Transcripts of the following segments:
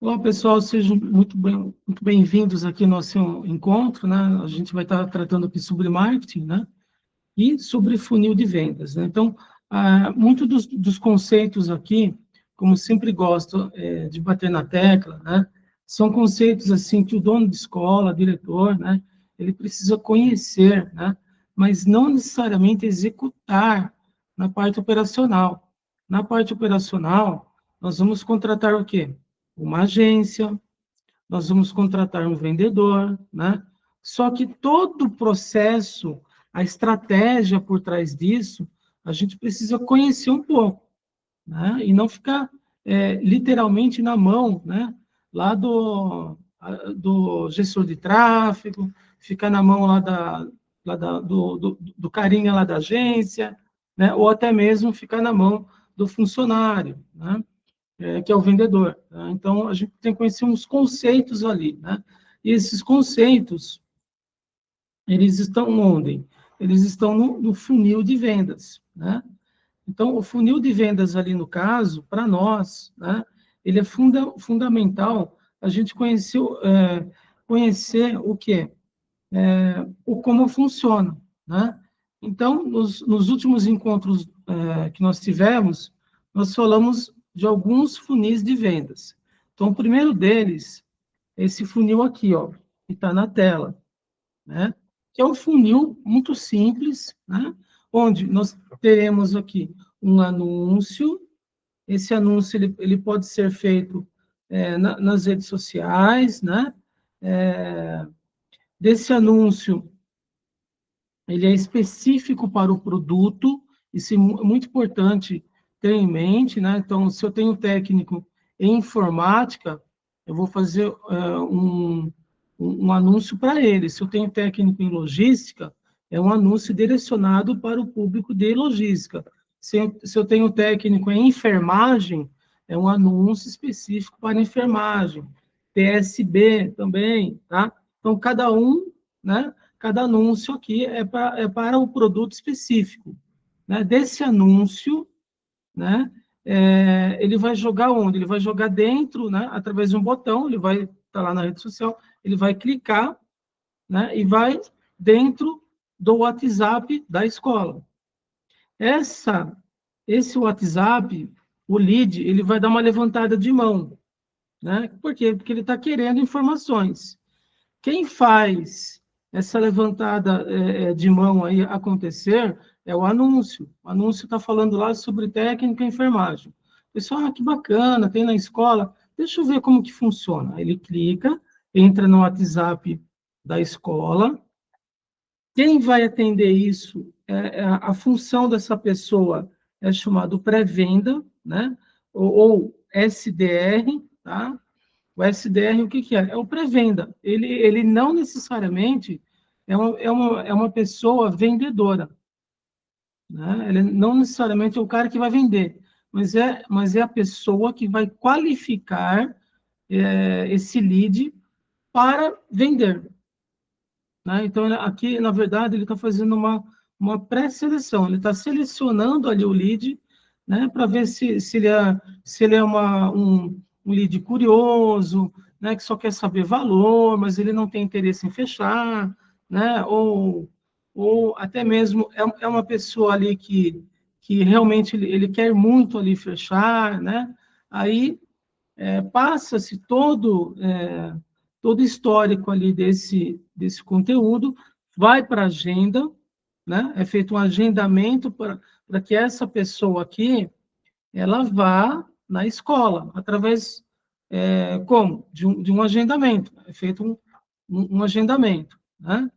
Olá, pessoal, sejam muito bem-vindos aqui ao nosso encontro, né? A gente vai estar tratando aqui sobre marketing, né? E sobre funil de vendas, né? Então, muito dos conceitos aqui, como sempre gosto de bater na tecla, né? São conceitos, assim, que o dono de escola, diretor, né? Ele precisa conhecer, né? Mas não necessariamente executar na parte operacional. Na parte operacional, nós vamos contratar o quê? Uma agência, nós vamos contratar um vendedor, né? Só que todo o processo, a estratégia por trás disso, a gente precisa conhecer um pouco, né? E não ficar literalmente na mão, né? Lá do gestor de tráfego, ficar na mão do carinha lá da agência, né? Ou até mesmo ficar na mão do funcionário, né? Que é o vendedor. Né? Então, a gente tem que conhecer uns conceitos ali, né? E esses conceitos, eles estão onde? Eles estão no funil de vendas, né? Então, o funil de vendas ali, no caso, para nós, né? Ele é fundamental a gente conhecer o quê? O como funciona, né? Então, nos últimos encontros que nós tivemos, nós falamos de alguns funis de vendas. Então, o primeiro deles é esse funil aqui, ó, que está na tela, né? Que é um funil muito simples, né? Onde nós teremos aqui um anúncio. Esse anúncio ele pode ser feito nas redes sociais, né? É, desse anúncio ele é específico para o produto, isso é muito importante ter em mente, né? Então, se eu tenho um técnico em informática, eu vou fazer um anúncio para ele. Se eu tenho técnico em logística, é um anúncio direcionado para o público de logística. Se eu tenho técnico em enfermagem, é um anúncio específico para enfermagem. PSB também, tá? Então, cada um, né? Cada anúncio aqui para o produto específico. Né? Desse anúncio, né, ele vai jogar onde? Ele vai jogar dentro, né, através de um botão, ele vai estar lá na rede social, ele vai clicar, né, e vai dentro do WhatsApp da escola. Esse WhatsApp, o lead, ele vai dar uma levantada de mão. Né? Por quê? Porque ele está querendo informações. Quem faz essa levantada de mão aí acontecer é o anúncio. O anúncio está falando lá sobre técnica e enfermagem. Pessoal, que bacana, tem na escola. Deixa eu ver como que funciona. Ele clica, entra no WhatsApp da escola. Quem vai atender isso, a função dessa pessoa é chamado pré-venda, né? Ou SDR, tá? O SDR, o que que é? É o pré-venda. Ele não necessariamente é uma pessoa vendedora. Né? Ele não necessariamente é o cara que vai vender, mas é a pessoa que vai qualificar esse lead para vender. Né? Então, aqui, na verdade, ele está fazendo uma pré-seleção. Ele está selecionando ali o lead, né, para ver se ele é um lead curioso, né, que só quer saber valor, mas ele não tem interesse em fechar, né, ou até mesmo é uma pessoa ali que realmente ele quer muito ali fechar, né, aí passa-se todo o histórico ali desse conteúdo, vai para a agenda, né? É feito um agendamento para que essa pessoa aqui, ela vá na escola, através, como? De um agendamento, é feito um agendamento, né?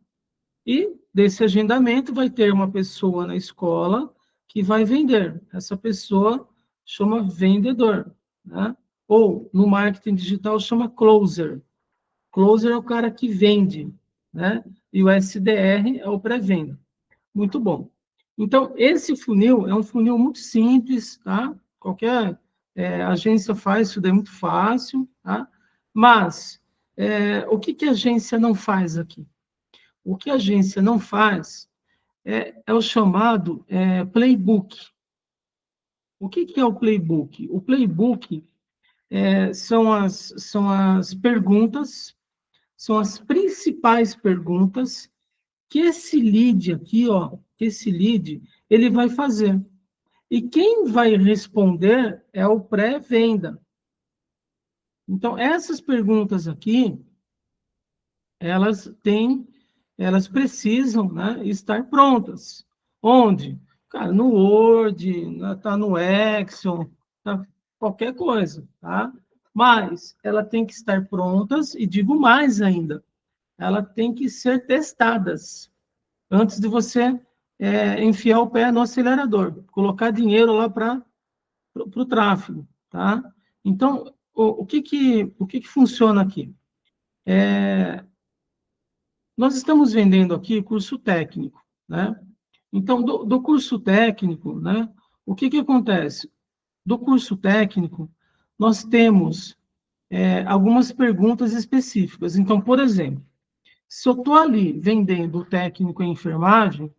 E desse agendamento vai ter uma pessoa na escola que vai vender. Essa pessoa chama vendedor, né? Ou no marketing digital chama closer. Closer é o cara que vende, né? E o SDR é o pré-venda. Muito bom. Então, esse funil é um funil muito simples, tá? Qualquer agência faz isso daí muito fácil, tá? Mas, o que a agência não faz aqui? O que a agência não faz é o chamado playbook. O que é o playbook? O playbook são as perguntas, são as principais perguntas que esse lead aqui, ó, que esse lead, ele vai fazer. E quem vai responder é o pré-venda. Então, essas perguntas aqui, elas precisam, né, estar prontas. Onde? Cara, no Word, tá no Excel, tá qualquer coisa, tá? Mas ela tem que estar prontas, e digo mais ainda, ela tem que ser testadas antes de você enfiar o pé no acelerador, colocar dinheiro lá para o tráfego, tá? Então, o que funciona aqui? Nós estamos vendendo aqui curso técnico, né? Então, do curso técnico, né? O que acontece? Do curso técnico, nós temos algumas perguntas específicas. Então, por exemplo, se eu estou ali vendendo o técnico em enfermagem,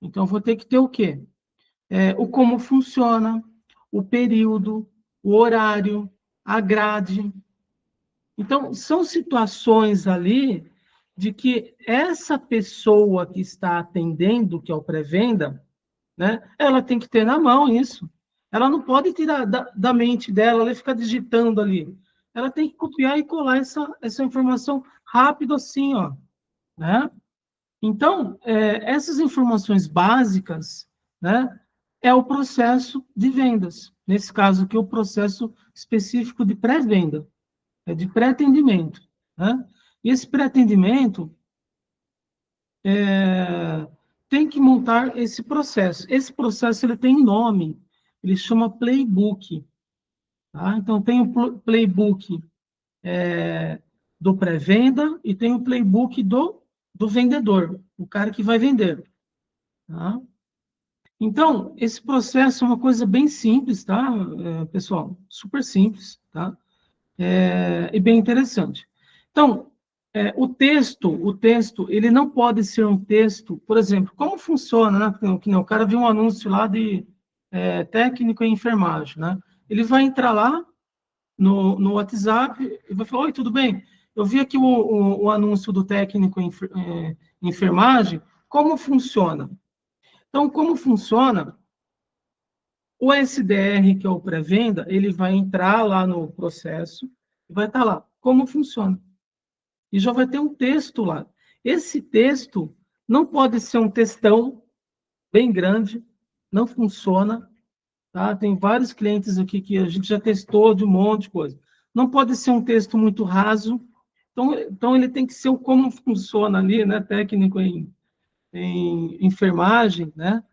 então eu vou ter que ter o quê? O como funciona, o período, o horário, a grade. Então, são situações ali de que essa pessoa que está atendendo, que é o pré-venda, né, ela tem que ter na mão isso. Ela não pode tirar da mente dela, ela ficar digitando ali. Ela tem que copiar e colar essa informação rápido assim, ó, né? Então, essas informações básicas, né, é o processo de vendas. Nesse caso aqui, o processo específico de pré-venda, de pré-atendimento, né? E esse pré-atendimento tem que montar esse processo. Esse processo ele tem nome, ele chama playbook, tá? Então, tem o playbook do pré-venda e tem o playbook do vendedor, o cara que vai vender, tá? Então, esse processo é uma coisa bem simples, tá, pessoal? Super simples, tá? E bem interessante. Então, o texto, ele não pode ser um texto, por exemplo, como funciona, né? Que o cara viu um anúncio lá de técnico em enfermagem, né? Ele vai entrar lá no WhatsApp e vai falar, oi, tudo bem? Eu vi aqui o anúncio do técnico em enfermagem, como funciona? Então, como funciona? O SDR, que é o pré-venda, ele vai entrar lá no processo e vai estar lá, como funciona. E já vai ter um texto lá. Esse texto não pode ser um textão bem grande, não funciona, tá? Tem vários clientes aqui que a gente já testou de um monte de coisa. Não pode ser um texto muito raso, então ele tem que ser o como funciona ali, né? Técnico em enfermagem, né?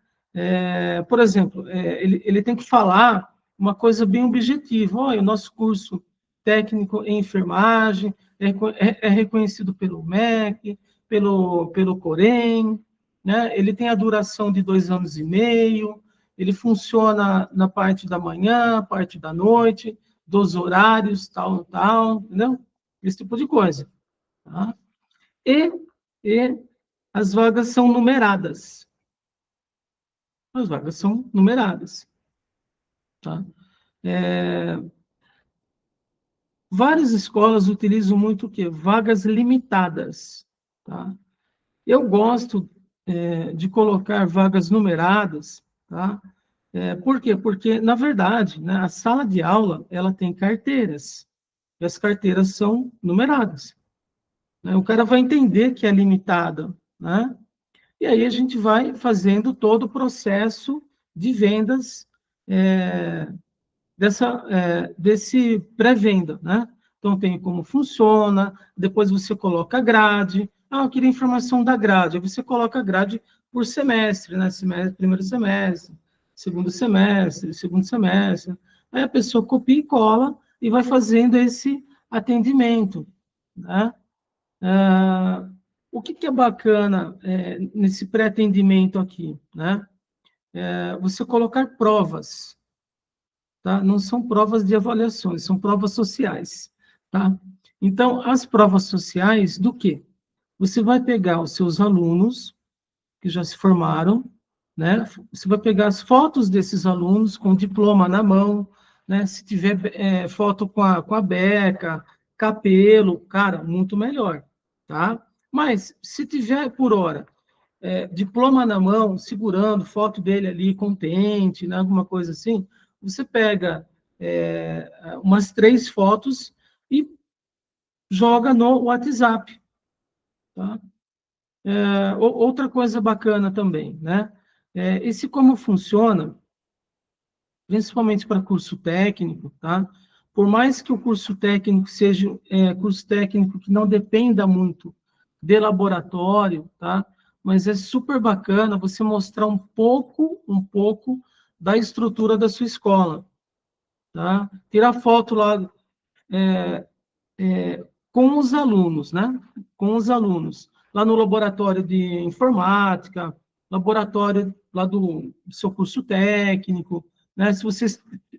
Por exemplo, ele tem que falar uma coisa bem objetiva. Olha, o nosso curso técnico em enfermagem é reconhecido pelo MEC, pelo Corém, né? Ele tem a duração de 2 anos e meio, ele funciona na parte da manhã, parte da noite, dos horários, tal, entendeu? Esse tipo de coisa. Tá? E as vagas são numeradas. As vagas são numeradas. Tá? Várias escolas utilizam muito o quê? Vagas limitadas. Tá? Eu gosto de colocar vagas numeradas. Tá? Por quê? Porque, na verdade, né, a sala de aula ela tem carteiras. E as carteiras são numeradas. Né? O cara vai entender que é limitada. Né? E aí a gente vai fazendo todo o processo de vendas desse pré-venda, né? Então, tem como funciona, depois você coloca a grade. Ah, eu queria informação da grade. Aí você coloca a grade por semestre, né? Primeiro semestre, segundo semestre. Aí a pessoa copia e cola e vai fazendo esse atendimento, né? O que é bacana nesse pré-atendimento aqui, né? Você colocar provas, tá? Não são provas de avaliações, são provas sociais, tá? Então, as provas sociais do quê? Você vai pegar os seus alunos que já se formaram, né? Você vai pegar as fotos desses alunos com diploma na mão, né? Se tiver foto com a beca, cabelo, cara, muito melhor, tá? Mas se tiver por hora, diploma na mão, segurando, foto dele ali, contente, né? Alguma coisa assim, você pega umas 3 fotos e joga no WhatsApp, tá? Outra coisa bacana também, né? Esse como funciona, principalmente para curso técnico, tá? Por mais que o curso técnico seja curso técnico que não dependa muito de laboratório, tá? Mas é super bacana você mostrar um pouco da estrutura da sua escola, tá? Tirar foto lá com os alunos, né? Com os alunos. Lá no laboratório de informática, laboratório lá do seu curso técnico, né? Se você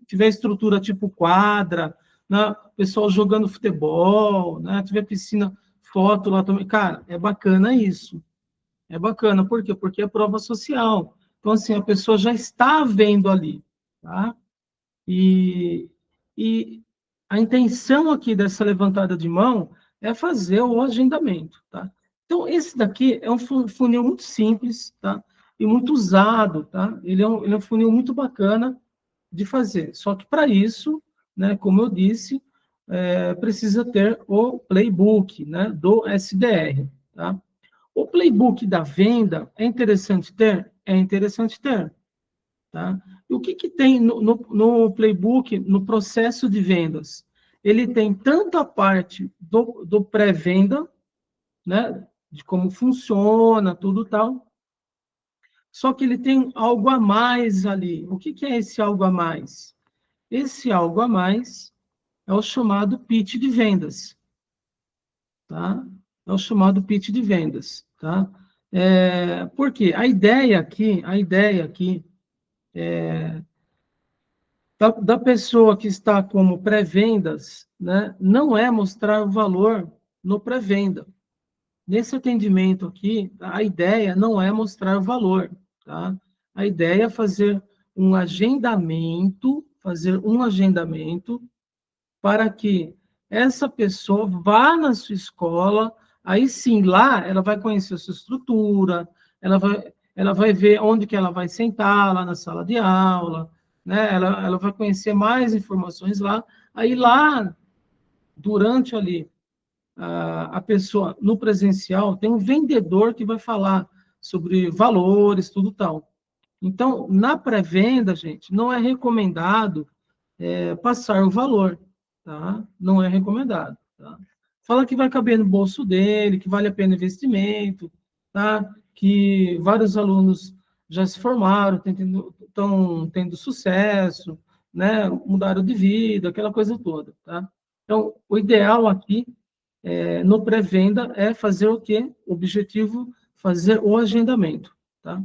tiver estrutura tipo quadra, né? Pessoal jogando futebol, né? Tiver piscina, foto lá também. Cara, é bacana isso. É bacana. Por quê? Porque é prova social. Então, assim, a pessoa já está vendo ali, tá? E, e a intenção aqui dessa levantada de mão é fazer o agendamento, tá? Então, esse daqui é um funil muito simples, tá? E muito usado, tá? Ele é um funil muito bacana de fazer. Só que para isso, né, como eu disse, precisa ter o playbook, né, do SDR, tá? O playbook da venda é interessante ter? É interessante ter, tá? E o que, que tem no playbook, no processo de vendas? Ele tem tanto a parte do pré-venda, né, de como funciona, tudo tal, só que ele tem algo a mais ali. O que, que é esse algo a mais? Esse algo a mais é o chamado pitch de vendas, tá? É o chamado pitch de vendas, tá? Porque a ideia aqui da pessoa que está como pré-vendas, né, não é mostrar o valor no pré-venda. Nesse atendimento aqui, a ideia não é mostrar o valor, tá? A ideia é fazer um agendamento para que essa pessoa vá na sua escola, aí sim, lá ela vai conhecer a sua estrutura, ela vai ver onde que ela vai sentar, lá na sala de aula, né? Ela vai conhecer mais informações lá, aí lá, durante ali, a pessoa, no presencial, tem um vendedor que vai falar sobre valores, tudo tal. Então, na pré-venda, gente, não é recomendado passar o valor, tá? Não é recomendado, tá? Fala que vai caber no bolso dele, que vale a pena o investimento, tá? Que vários alunos já se formaram, estão tendo sucesso, né? Mudaram de vida, aquela coisa toda, tá? Então, o ideal aqui, no pré-venda, é fazer o quê? O objetivo, fazer o agendamento, tá?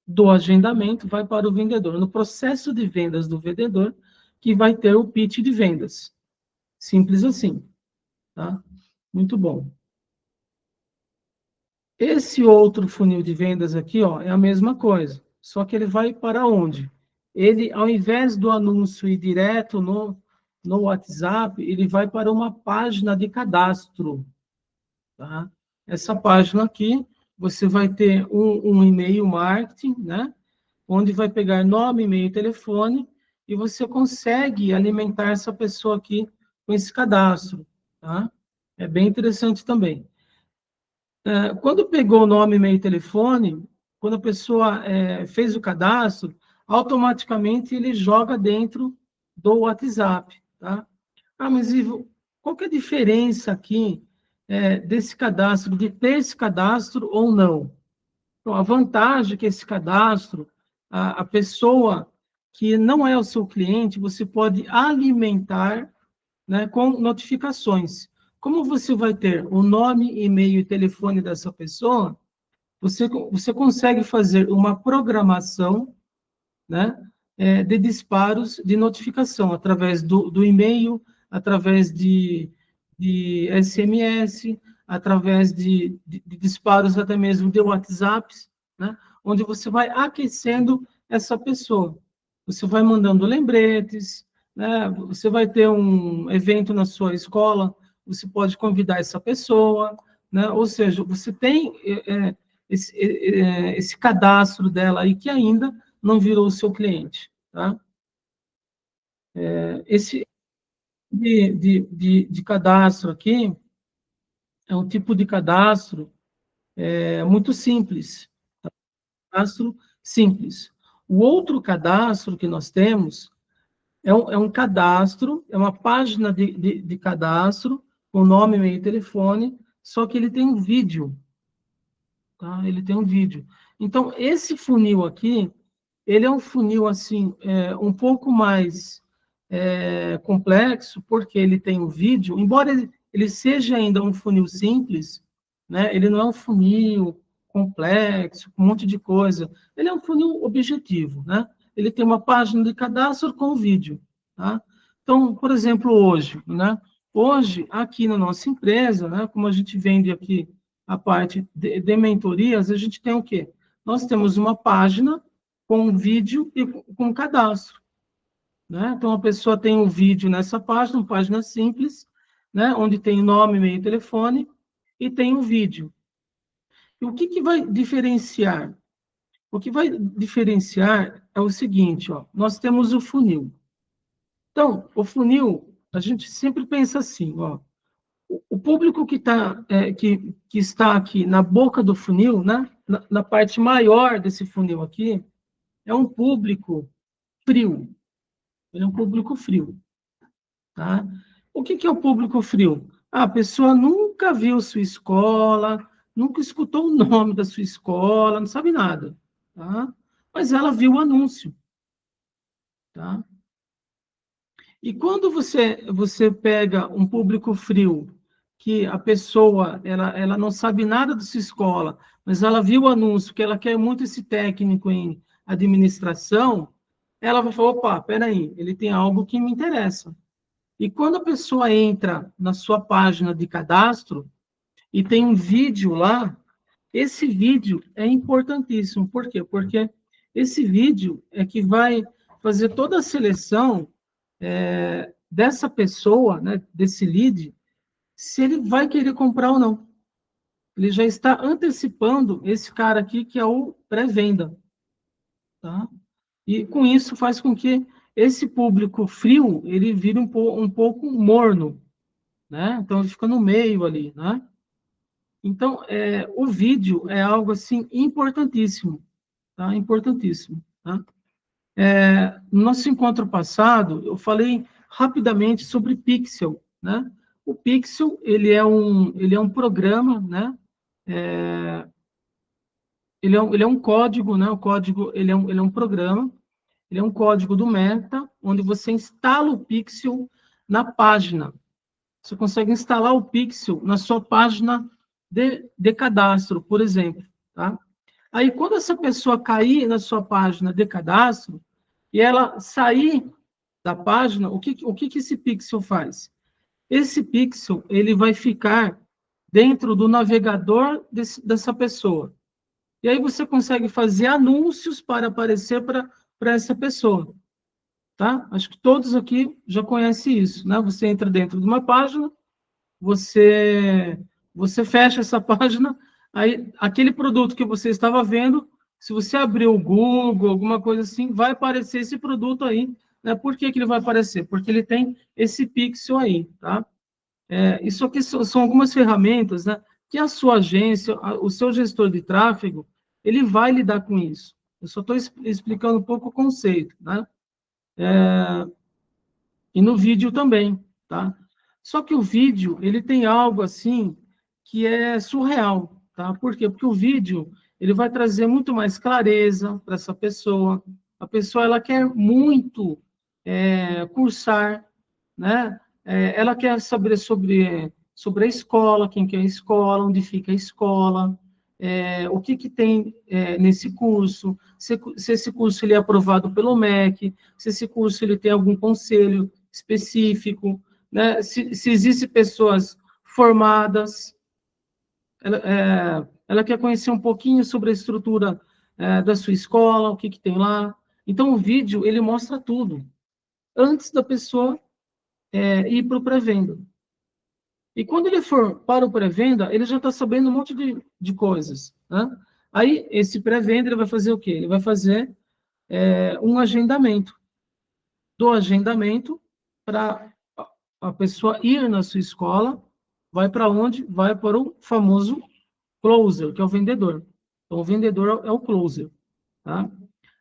Do agendamento vai para o vendedor. No processo de vendas do vendedor, que vai ter o pitch de vendas. Simples assim, tá? Muito bom. Esse outro funil de vendas aqui, ó, é a mesma coisa, só que ele vai para onde? Ele, ao invés do anúncio ir direto no WhatsApp, ele vai para uma página de cadastro, tá? Essa página aqui, você vai ter um e-mail marketing, né? Onde vai pegar nome, e-mail e telefone, e você consegue alimentar essa pessoa aqui com esse cadastro, tá? É bem interessante também. Quando pegou o nome, e-mail e telefone, quando a pessoa fez o cadastro, automaticamente ele joga dentro do WhatsApp, tá? Ah, mas Ivo, qual que é a diferença aqui desse cadastro, de ter esse cadastro ou não? Então, a vantagem é que esse cadastro, a pessoa que não é o seu cliente, você pode alimentar, né, com notificações. Como você vai ter o nome, e-mail e telefone dessa pessoa, você consegue fazer uma programação, né, de disparos de notificação, através do e-mail, através de SMS, através de disparos até mesmo de WhatsApp, né, onde você vai aquecendo essa pessoa. Você vai mandando lembretes, né? Você vai ter um evento na sua escola, você pode convidar essa pessoa, né? Ou seja, você tem esse cadastro dela aí que ainda não virou o seu cliente, tá? Esse de cadastro aqui é um tipo de cadastro muito simples, cadastro simples. O outro cadastro que nós temos é um cadastro, é uma página de cadastro, com nome, e-mail e telefone, só que ele tem um vídeo, tá? Ele tem um vídeo. Então, esse funil aqui, ele é um funil, assim, um pouco mais complexo, porque ele tem um vídeo, embora ele seja ainda um funil simples, né? Ele não é um funil complexo, com um monte de coisa. Ele é um funil objetivo, né? Ele tem uma página de cadastro com vídeo, tá? Então, por exemplo, hoje, né? Hoje, aqui na nossa empresa, né? Como a gente vende aqui a parte de mentorias, a gente tem o quê? Nós temos uma página com vídeo e com cadastro, né? Então, a pessoa tem um vídeo nessa página, uma página simples, né? Onde tem nome, e-mail e telefone, e tem um vídeo. E o que vai diferenciar? O que vai diferenciar é o seguinte, ó, nós temos o funil. Então, o funil, a gente sempre pensa assim, ó, o público que está aqui na boca do funil, né, na parte maior desse funil aqui, é um público frio. Ele é um público frio, tá? O que é o público frio? A pessoa nunca viu sua escola, nunca escutou o nome da sua escola, não sabe nada, tá? Mas ela viu o anúncio, tá? E quando você pega um público frio, que a pessoa ela não sabe nada da sua escola, mas ela viu o anúncio, que ela quer muito esse técnico em administração, ela vai falar, opa, peraí, ele tem algo que me interessa. E quando a pessoa entra na sua página de cadastro e tem um vídeo lá, esse vídeo é importantíssimo. Por quê? Porque esse vídeo é que vai fazer toda a seleção dessa pessoa, né, desse lead, se ele vai querer comprar ou não. Ele já está antecipando esse cara aqui, que é o pré-venda, tá? E com isso faz com que esse público frio, ele vire um pouco morno, né? Então ele fica no meio ali, né? Então, o vídeo é algo assim importantíssimo, tá? Importantíssimo, tá? No nosso encontro passado, eu falei rapidamente sobre Pixel, né? O Pixel, ele é um programa, né? Ele é um código, né? O código, ele é um programa, ele é um código do Meta, onde você instala o Pixel na página. Você consegue instalar o Pixel na sua página de cadastro, por exemplo, tá? Aí, quando essa pessoa cair na sua página de cadastro, e ela sair da página, o que esse pixel faz? Esse pixel, ele vai ficar dentro do navegador dessa pessoa. E aí você consegue fazer anúncios para aparecer para essa pessoa, tá? Acho que todos aqui já conhecem isso, né? Você entra dentro de uma página, você fecha essa página, aí aquele produto que você estava vendo, se você abrir o Google, alguma coisa assim, vai aparecer esse produto aí, né? Por que ele vai aparecer? Porque ele tem esse pixel aí, tá? Isso aqui são algumas ferramentas, né, que a sua agência, o seu gestor de tráfego, ele vai lidar com isso. Eu só estou explicando um pouco o conceito, né? E no vídeo também, tá? Só que o vídeo, ele tem algo assim que é surreal, tá? Por quê? Porque o vídeo, ele vai trazer muito mais clareza para essa pessoa. A pessoa, ela quer muito cursar, né? Ela quer saber sobre a escola, quem que é a escola, onde fica a escola, o que tem nesse curso, se esse curso ele é aprovado pelo MEC, se esse curso ele tem algum conselho específico, né? Se existem pessoas formadas, ela quer conhecer um pouquinho sobre a estrutura da sua escola, o que tem lá. Então, o vídeo, ele mostra tudo. antes da pessoa ir para o pré-venda. E quando ele for para o pré-venda, ele já está sabendo um monte de coisas, né? Aí, esse pré-venda, ele vai fazer o quê? Ele vai fazer um agendamento. Do agendamento para a pessoa ir na sua escola, vai para onde? Vai para o famoso closer, que é o vendedor. Então, o vendedor é o closer, tá?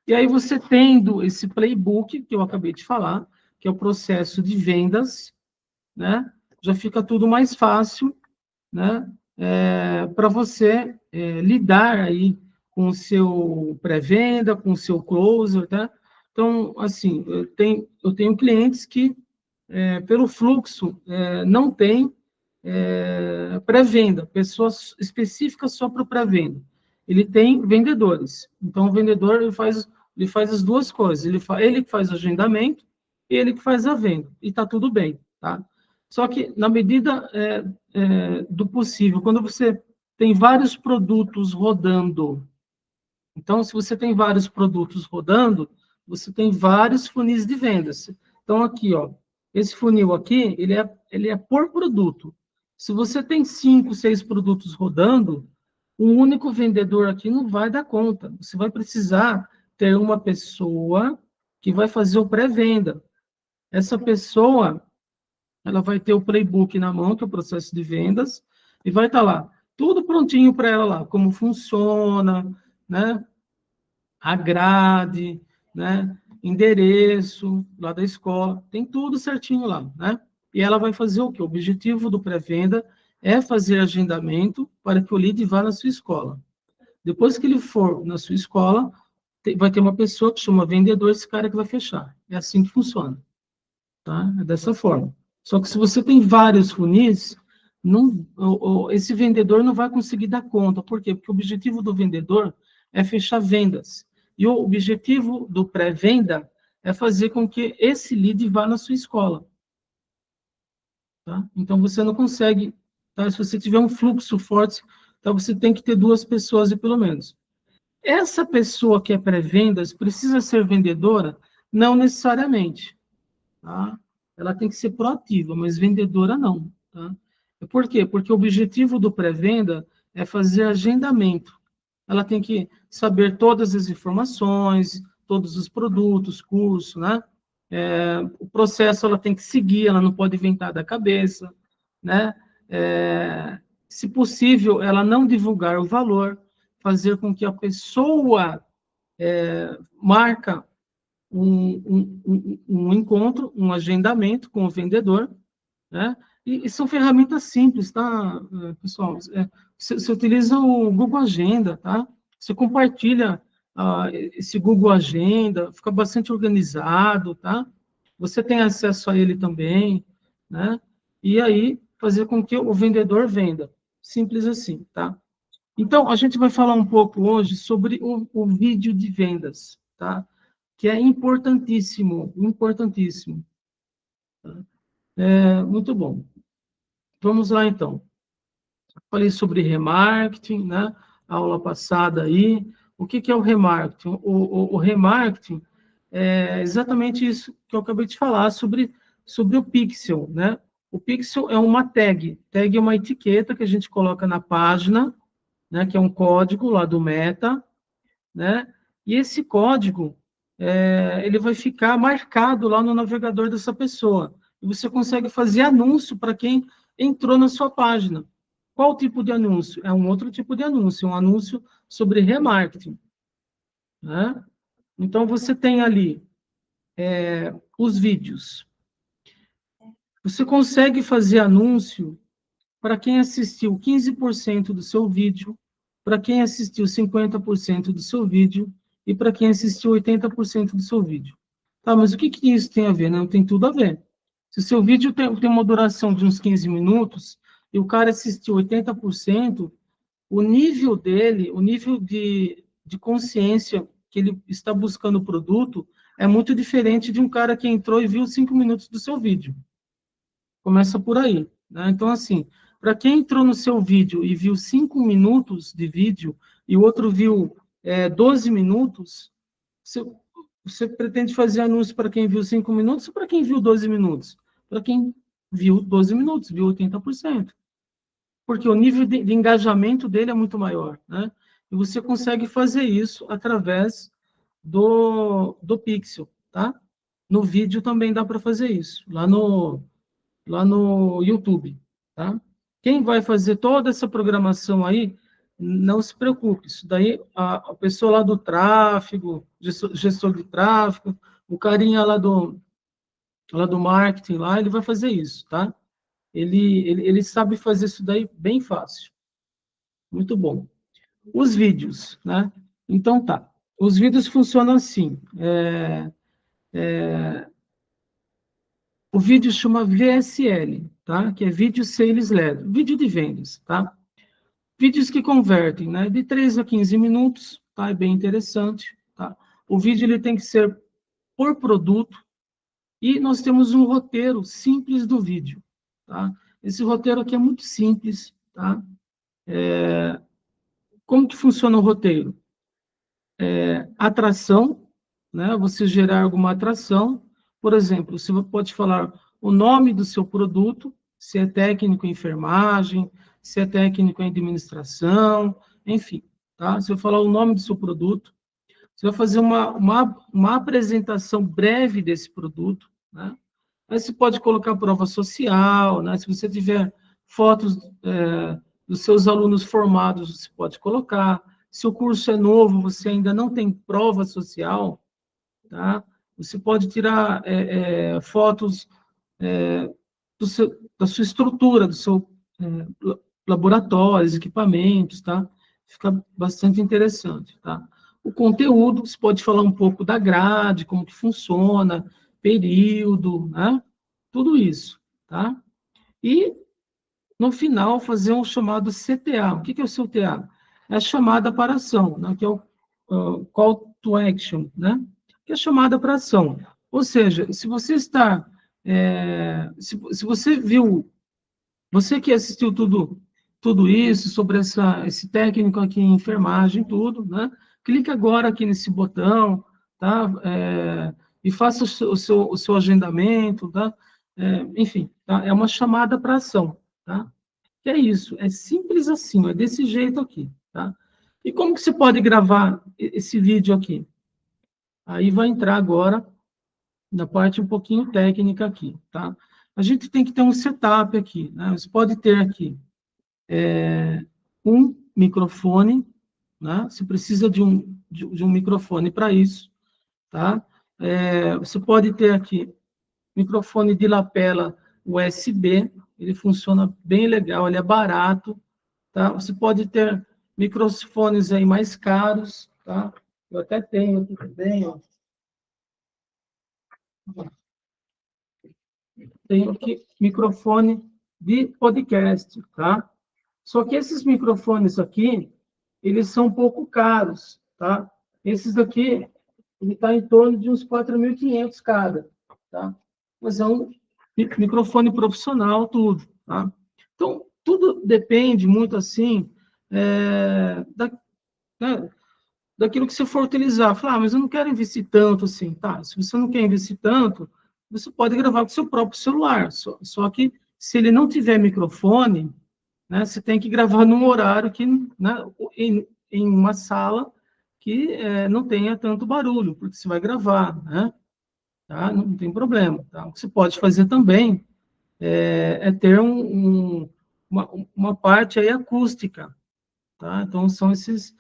E aí, você tendo esse playbook, que eu acabei de falar, que é o processo de vendas, né? Já fica tudo mais fácil, né? Para você lidar aí com o seu pré-venda, com o seu closer, tá? Então, assim, eu tenho clientes que, pelo fluxo, não tem pré-venda, pessoas específicas só para o pré-venda. Ele tem vendedores. Então, o vendedor ele faz as duas coisas. Ele que faz o agendamento e ele que faz a venda. E está tudo bem, tá? Só que, na medida do possível, quando você tem vários produtos rodando, então, se você tem vários produtos rodando, você tem vários funis de vendas. Então, aqui, ó, esse funil aqui, ele é por produto. Se você tem 5, 6 produtos rodando, um único vendedor aqui não vai dar conta. Você vai precisar ter uma pessoa que vai fazer o pré-venda. Essa pessoa, ela vai ter o playbook na mão, que é o processo de vendas, e vai estar lá, tudo prontinho para ela lá, como funciona, né? A grade, né? Endereço lá da escola, tem tudo certinho lá, né? E ela vai fazer o quê? O objetivo do pré-venda é fazer agendamento para que o lead vá na sua escola. Depois que ele for na sua escola, vai ter uma pessoa que chama vendedor, esse cara que vai fechar. É assim que funciona, tá? É dessa forma. Só que se você tem vários funis, esse vendedor não vai conseguir dar conta. Por quê? Porque o objetivo do vendedor é fechar vendas. E o objetivo do pré-venda é fazer com que esse lead vá na sua escola. Tá? Então, você não consegue, tá? Se você tiver um fluxo forte, então você tem que ter 2 pessoas, pelo menos. Essa pessoa que é pré-vendas precisa ser vendedora? Não necessariamente. Tá? Ela tem que ser proativa, mas vendedora não. Tá? Por quê? Porque o objetivo do pré-venda é fazer agendamento. Ela tem que saber todas as informações, todos os produtos, curso, né? O processo ela tem que seguir, ela não pode inventar da cabeça, né? Se possível, ela não divulgar o valor, fazer com que a pessoa marca um encontro, um agendamento com o vendedor, né? E são ferramentas simples, tá, pessoal? Você utiliza o Google Agenda, tá? Você compartilha esse Google Agenda, fica bastante organizado, tá? Você tem acesso a ele também, né? E aí, fazer com que o vendedor venda. Simples assim, tá? Então, a gente vai falar um pouco hoje sobre o vídeo de vendas, tá? Que é importantíssimo, importantíssimo. Muito bom. Vamos lá, então. Falei sobre remarketing, né? A aula passada aí. O que é o remarketing? O remarketing é exatamente isso que eu acabei de falar sobre o pixel, né? O pixel é uma tag. Tag é uma etiqueta que a gente coloca na página, né? Que é um código lá do Meta, né? E esse código, ele vai ficar marcado lá no navegador dessa pessoa. E você consegue fazer anúncio para quem entrou na sua página. Qual tipo de anúncio? É um outro tipo de anúncio, um anúncio sobre remarketing, né? Então, você tem ali os vídeos. Você consegue fazer anúncio para quem assistiu 15% do seu vídeo, para quem assistiu 50% do seu vídeo e para quem assistiu 80% do seu vídeo. Tá, mas o que isso tem a ver? Não tem tudo a ver. Se o seu vídeo tem uma duração de uns 15 minutos e o cara assistiu 80%, o nível dele, o nível de consciência que ele está buscando o produto é muito diferente de um cara que entrou e viu 5 minutos do seu vídeo. Começa por aí, né? Então, assim, para quem entrou no seu vídeo e viu 5 minutos de vídeo e o outro viu 12 minutos, Você pretende fazer anúncio para quem viu 5 minutos ou para quem viu 12 minutos? Para quem viu 12 minutos, viu 80%. Porque o nível de engajamento dele é muito maior, né? E você consegue fazer isso através do Pixel, tá? No vídeo também dá para fazer isso, lá no YouTube, tá? Quem vai fazer toda essa programação aí, não se preocupe, isso daí a pessoa lá do tráfego, gestor de tráfego, o carinha lá do marketing, lá, ele vai fazer isso, tá? Ele sabe fazer isso daí bem fácil. Muito bom. Os vídeos, né? Então tá. Os vídeos funcionam assim. O vídeo chama VSL, tá? Que é Video Sales Lead, vídeo de vendas, tá? Vídeos que convertem, né? De 3 a 15 minutos, tá? É bem interessante, tá? O vídeo ele tem que ser por produto e nós temos um roteiro simples do vídeo, tá? Esse roteiro aqui é muito simples, tá? Como que funciona o roteiro? Atração, né? Você gerar alguma atração, por exemplo, você pode falar o nome do seu produto, se é técnico em enfermagem, se é técnico em administração, enfim, tá? Você vai falar o nome do seu produto, você vai fazer uma apresentação breve desse produto, né? Aí você pode colocar prova social, né? Se você tiver fotos dos seus alunos formados, você pode colocar. Se o curso é novo, você ainda não tem prova social, tá? Você pode tirar fotos da sua estrutura, do seu laboratórios, equipamentos, tá? Fica bastante interessante, tá? O conteúdo, você pode falar um pouco da grade, como que funciona, período, né? Tudo isso, tá? E, no final, fazer um chamado CTA. O que é o CTA? É a chamada para ação, né? Que é o Call to Action, né? Que é a chamada para ação. Ou seja, se você está... se você viu... Você que assistiu tudo isso, sobre esse técnico aqui em enfermagem, tudo, né? Clique agora aqui nesse botão, tá? E faça o seu agendamento, tá? Enfim, tá? É uma chamada para ação, tá? Que é isso, é simples assim, é desse jeito aqui, tá? E como que você pode gravar esse vídeo aqui? Aí vai entrar agora na parte um pouquinho técnica aqui, tá? A gente tem que ter um setup aqui, né? Você pode ter aqui um microfone, né? Você precisa de um microfone para isso, tá? Você pode ter aqui microfone de lapela USB, ele funciona bem legal, ele é barato, tá? Você pode ter microfones aí mais caros, tá? Eu até tenho aqui também, ó. Tenho aqui microfone de podcast, tá? Só que esses microfones aqui, eles são um pouco caros, tá? Esses daqui, ele está em torno de uns 4.500 cada, tá? Mas é um microfone profissional, tudo, tá? Então, tudo depende muito, assim, né, daquilo que você for utilizar. Falar, mas eu não quero investir tanto assim, tá? Se você não quer investir tanto, você pode gravar com seu próprio celular, só que se ele não tiver microfone, né, você tem que gravar num horário que, né, em uma sala que não tenha tanto barulho, porque você vai gravar, né? Tá? Não tem problema. Tá? O que você pode fazer também ter uma parte aí acústica, tá? Então, são essas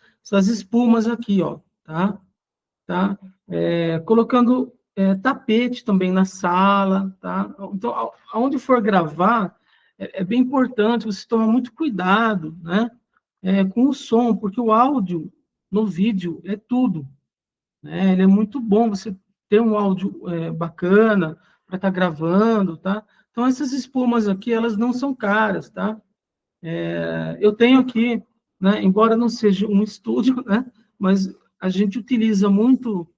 espumas aqui, ó, tá? Tá? Colocando tapete também na sala, tá? Então, aonde for gravar, é bem importante você tomar muito cuidado, né? Com o som, porque o áudio no vídeo é tudo, né? Ele é muito bom você ter um áudio bacana para estar gravando, tá? Então, essas espumas aqui, elas não são caras, tá? Eu tenho aqui, né, embora não seja um estúdio, né, mas a gente utiliza muito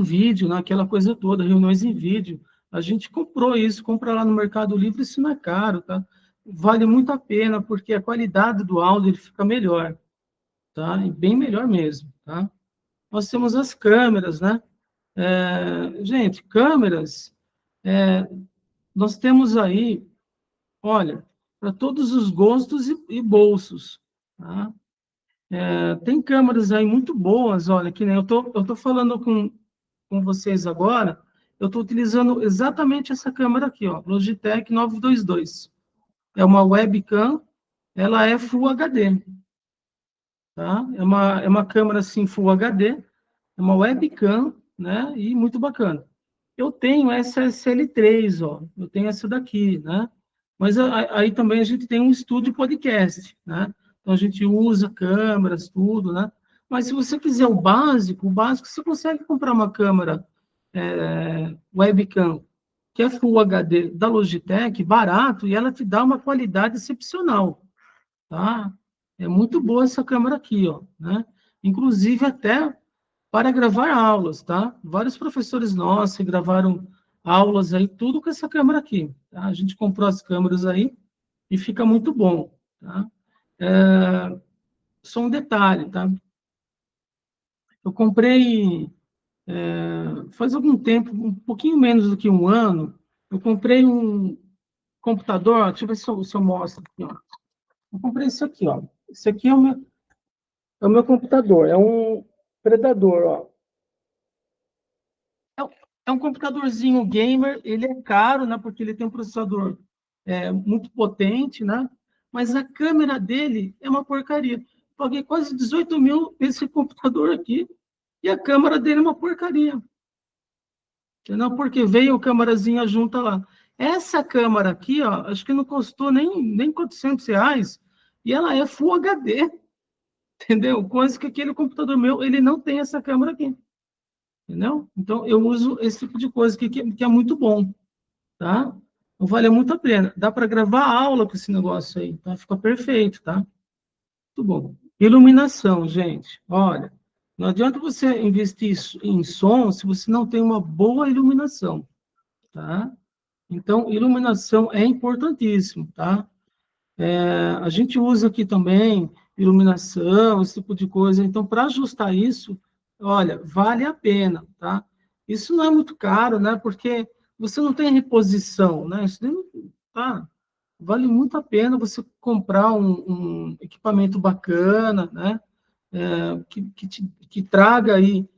vídeo, né, aquela coisa toda, reuniões em vídeo. A gente comprou isso, compra lá no Mercado Livre, isso não é caro, tá? Vale muito a pena, porque a qualidade do áudio ele fica melhor, tá? E bem melhor mesmo, tá? nós temos as câmeras, né? Gente, câmeras, nós temos aí, olha, para todos os gostos e bolsos, tá? Tem câmeras aí muito boas, olha, que nem eu tô falando com vocês agora, eu estou utilizando exatamente essa câmera aqui, ó, Logitech 922. É uma webcam, ela é Full HD, tá? É uma câmera, assim, Full HD, é uma webcam, né, e muito bacana. Eu tenho essa SL3, ó, eu tenho essa daqui, né? Mas aí também a gente tem um estúdio podcast, né? Então a gente usa câmeras, tudo, né? Mas se você quiser o básico você consegue comprar uma câmera webcam que é Full HD da Logitech, barato, e ela te dá uma qualidade excepcional, tá? É muito boa essa câmera aqui, ó, né? Inclusive até para gravar aulas, tá? Vários professores nossos gravaram aulas aí, tudo com essa câmera aqui, tá? A gente comprou as câmeras aí e fica muito bom, tá? Só um detalhe, tá? Eu comprei, faz algum tempo, um pouquinho menos do que um ano, eu comprei um computador, deixa eu ver se eu mostro aqui, ó. Eu comprei isso aqui, ó. Esse aqui é o meu computador, é um Predador, ó. É um computadorzinho gamer, ele é caro, né, porque ele tem um processador muito potente, né, mas a câmera dele é uma porcaria. Paguei quase 18 mil nesse computador aqui, e a câmera dele é uma porcaria. Entendeu? Porque veio a câmerazinha junta lá. Essa câmera aqui, ó, acho que não custou nem R$ 400, e ela é Full HD, entendeu? Coisa que aquele computador meu, ele não tem essa câmera aqui. Entendeu? Então, eu uso esse tipo de coisa que é muito bom, tá? Então, vale muito a pena. Dá para gravar aula com esse negócio aí, tá? Fica perfeito, tá? Muito bom. Iluminação, gente. Olha, não adianta você investir em som se você não tem uma boa iluminação, tá? Então, iluminação é importantíssimo, tá? A gente usa aqui também iluminação, esse tipo de coisa. Então, para ajustar isso, olha, vale a pena, tá? Isso não é muito caro, né? Porque você não tem reposição, né? Isso nem, tá? Vale muito a pena você comprar um equipamento bacana, né? Que traga aí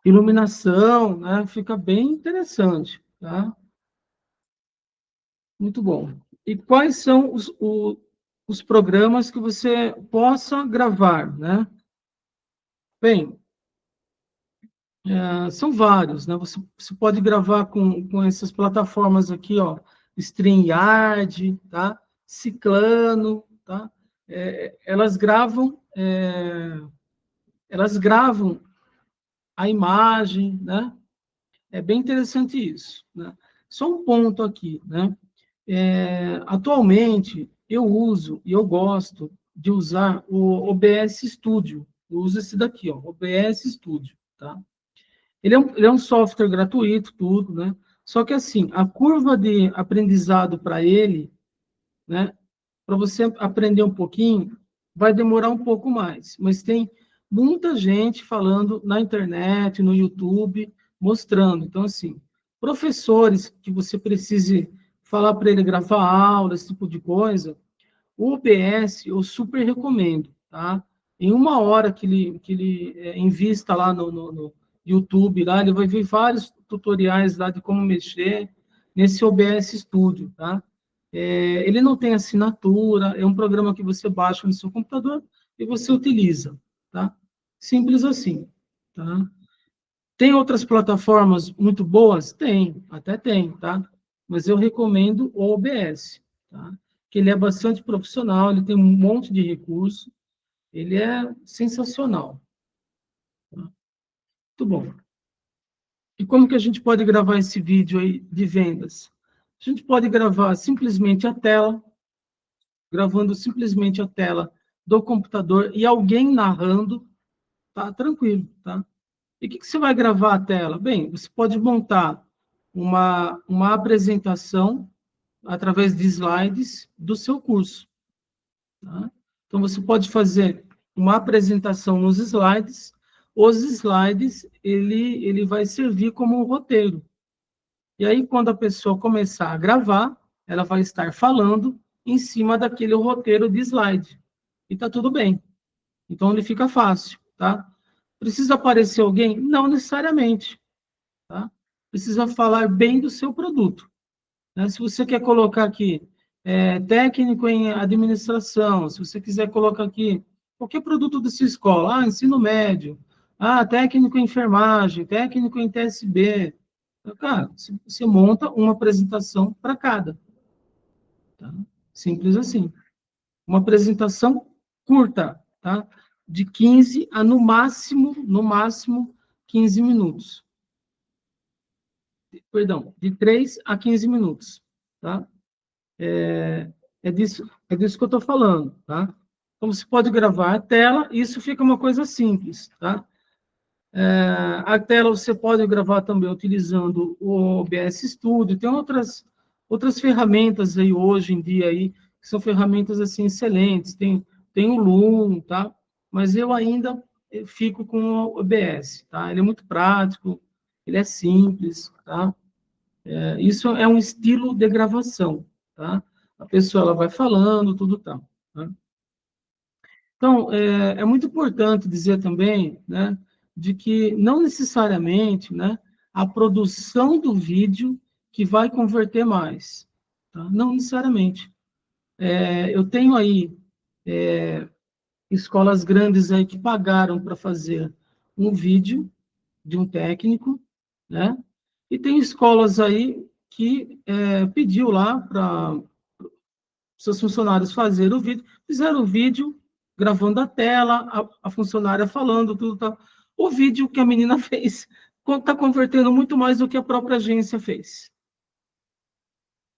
iluminação, né? Fica bem interessante, tá? Muito bom. E quais são os programas que você possa gravar, né? Bem, são vários, né? Você pode gravar com essas plataformas aqui, ó, StreamYard, tá? Ciclano, tá? Elas gravam a imagem, né? É bem interessante isso, né? Só um ponto aqui, né? Atualmente, eu uso e eu gosto de usar o OBS Studio. Eu uso esse daqui, ó, OBS Studio, tá? Ele é um software gratuito, tudo, né? Só que, assim, a curva de aprendizado para ele, né? Para você aprender um pouquinho, vai demorar um pouco mais. Mas tem muita gente falando na internet, no YouTube, mostrando. Então, assim, professores que você precise falar para ele gravar aula, esse tipo de coisa, o OBS eu super recomendo, tá? Em uma hora que ele invista lá no YouTube, lá, ele vai ver vários tutoriais lá de como mexer nesse OBS Studio, tá? Ele não tem assinatura, é um programa que você baixa no seu computador e você utiliza, tá? Simples assim, tá? Tem outras plataformas muito boas? Tem, até tem, tá? Mas eu recomendo o OBS, tá? Que ele é bastante profissional, ele tem um monte de recurso, ele é sensacional. Tá? Muito bom. E como que a gente pode gravar esse vídeo aí de vendas? A gente pode gravar simplesmente a tela, gravando simplesmente a tela do computador e alguém narrando, tá? Tranquilo, tá? E o que você vai gravar a tela? Bem, você pode montar uma apresentação através de slides do seu curso. Tá? Então, você pode fazer uma apresentação nos slides. Os slides, ele vai servir como um roteiro. E aí, quando a pessoa começar a gravar, ela vai estar falando em cima daquele roteiro de slide. E tá tudo bem. Então, ele fica fácil, tá? Precisa aparecer alguém? Não necessariamente, tá? Precisa falar bem do seu produto, né? Se você quer colocar aqui técnico em administração, se você quiser colocar aqui qualquer produto da sua escola, ensino médio, técnico em enfermagem, técnico em TSB, cara, você monta uma apresentação para cada, tá? Simples assim. Uma apresentação curta, tá? De 15 a, no máximo, 15 minutos. Perdão, de 3 a 15 minutos, tá? É disso que eu estou falando, tá? Então, você pode gravar a tela, isso fica uma coisa simples, tá? A tela você pode gravar também utilizando o OBS Studio, tem outras ferramentas aí hoje em dia aí, que são ferramentas assim excelentes, tem o Loom, tá? Mas eu ainda fico com o OBS, tá? Ele é muito prático, ele é simples, tá? Isso é um estilo de gravação, tá? A pessoa ela vai falando, tudo tal, tá? Então, é muito importante dizer também, né, de que não necessariamente, né, a produção do vídeo que vai converter mais, tá? Não necessariamente. Eu tenho aí escolas grandes aí que pagaram para fazer um vídeo de um técnico, né? E tem escolas aí que pediu lá para seus funcionários fazerem o vídeo, fizeram o vídeo gravando a tela, a funcionária falando, tudo tal. O vídeo que a menina fez está convertendo muito mais do que a própria agência fez.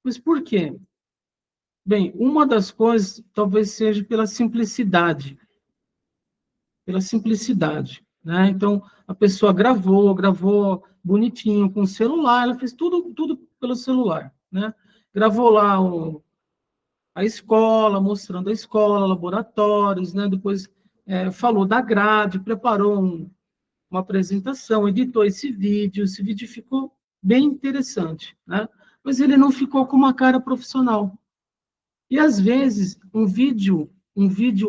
Mas por quê? Bem, uma das coisas talvez seja pela simplicidade. Pela simplicidade, né? Então, a pessoa gravou bonitinho com o celular, ela fez tudo pelo celular, né? Gravou lá a escola, mostrando a escola, laboratórios, né? Depois falou da grade, preparou uma apresentação, editou esse vídeo ficou bem interessante, né? Mas ele não ficou com uma cara profissional. E às vezes um vídeo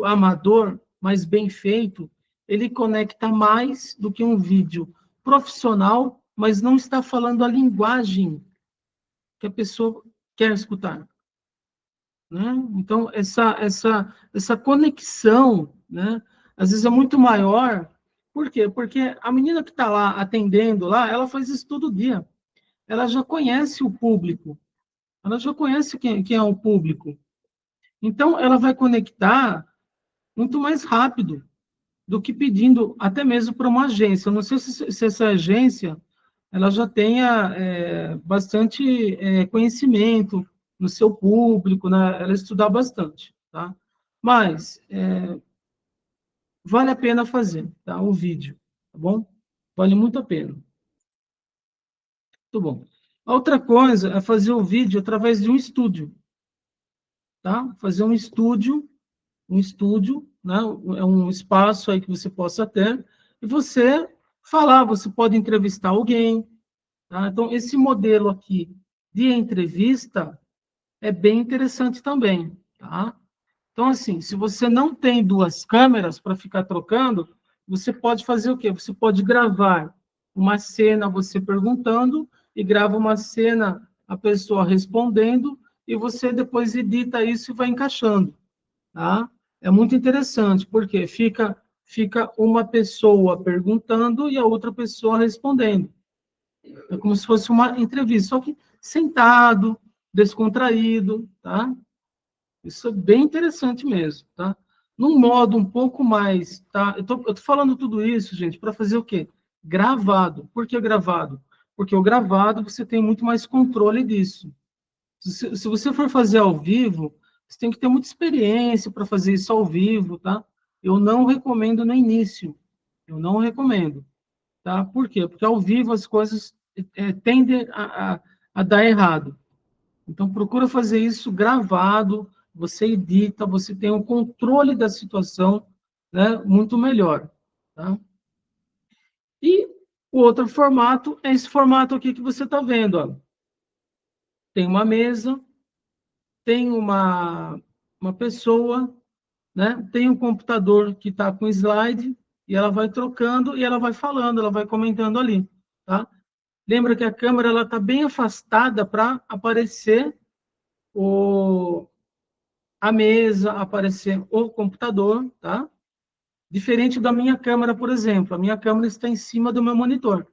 amador, mas bem feito, ele conecta mais do que um vídeo profissional, mas não está falando a linguagem que a pessoa quer escutar, né? Então, essa conexão, né, às vezes é muito maior. Por quê? Porque a menina que está lá atendendo lá, ela faz isso todo dia. Ela já conhece o público. Ela já conhece quem é o público. Então, ela vai conectar muito mais rápido do que pedindo até mesmo para uma agência. Eu não sei se essa agência ela já tenha bastante conhecimento no seu público, né? Ela estudar bastante, tá? Mas vale a pena fazer, tá? O vídeo, tá bom? Vale muito a pena. Muito bom. A outra coisa é fazer o vídeo através de um estúdio, tá? Fazer um estúdio, né? É um espaço aí que você possa ter, e você falar, você pode entrevistar alguém, tá? Então, esse modelo aqui de entrevista é bem interessante também, tá? Então, assim, se você não tem duas câmeras para ficar trocando, você pode fazer o quê? Você pode gravar uma cena você perguntando e grava uma cena a pessoa respondendo e você depois edita isso e vai encaixando, tá? É muito interessante, porque fica uma pessoa perguntando e a outra pessoa respondendo. É como se fosse uma entrevista, só que sentado, descontraído, tá? Isso é bem interessante mesmo, tá? Num modo um pouco mais, tá? Eu tô falando tudo isso, gente, para fazer o quê? Gravado. Por que gravado? Porque o gravado você tem muito mais controle disso. Se você for fazer ao vivo, você tem que ter muita experiência para fazer isso ao vivo, tá? Eu não recomendo no início. Eu não recomendo, tá? Por quê? Porque ao vivo as coisas tendem a dar errado. Então, procura fazer isso gravado, você edita, você tem o controle da situação, né, muito melhor. Tá? E o outro formato é esse formato aqui que você está vendo. Ó. Tem uma mesa, tem uma pessoa, né? Tem um computador que está com slide, e ela vai trocando, e ela vai falando, ela vai comentando ali. Tá? Lembra que a câmera está bem afastada para aparecer a mesa, aparecer o computador, tá? Diferente da minha câmera, por exemplo. A minha câmera está em cima do meu monitor.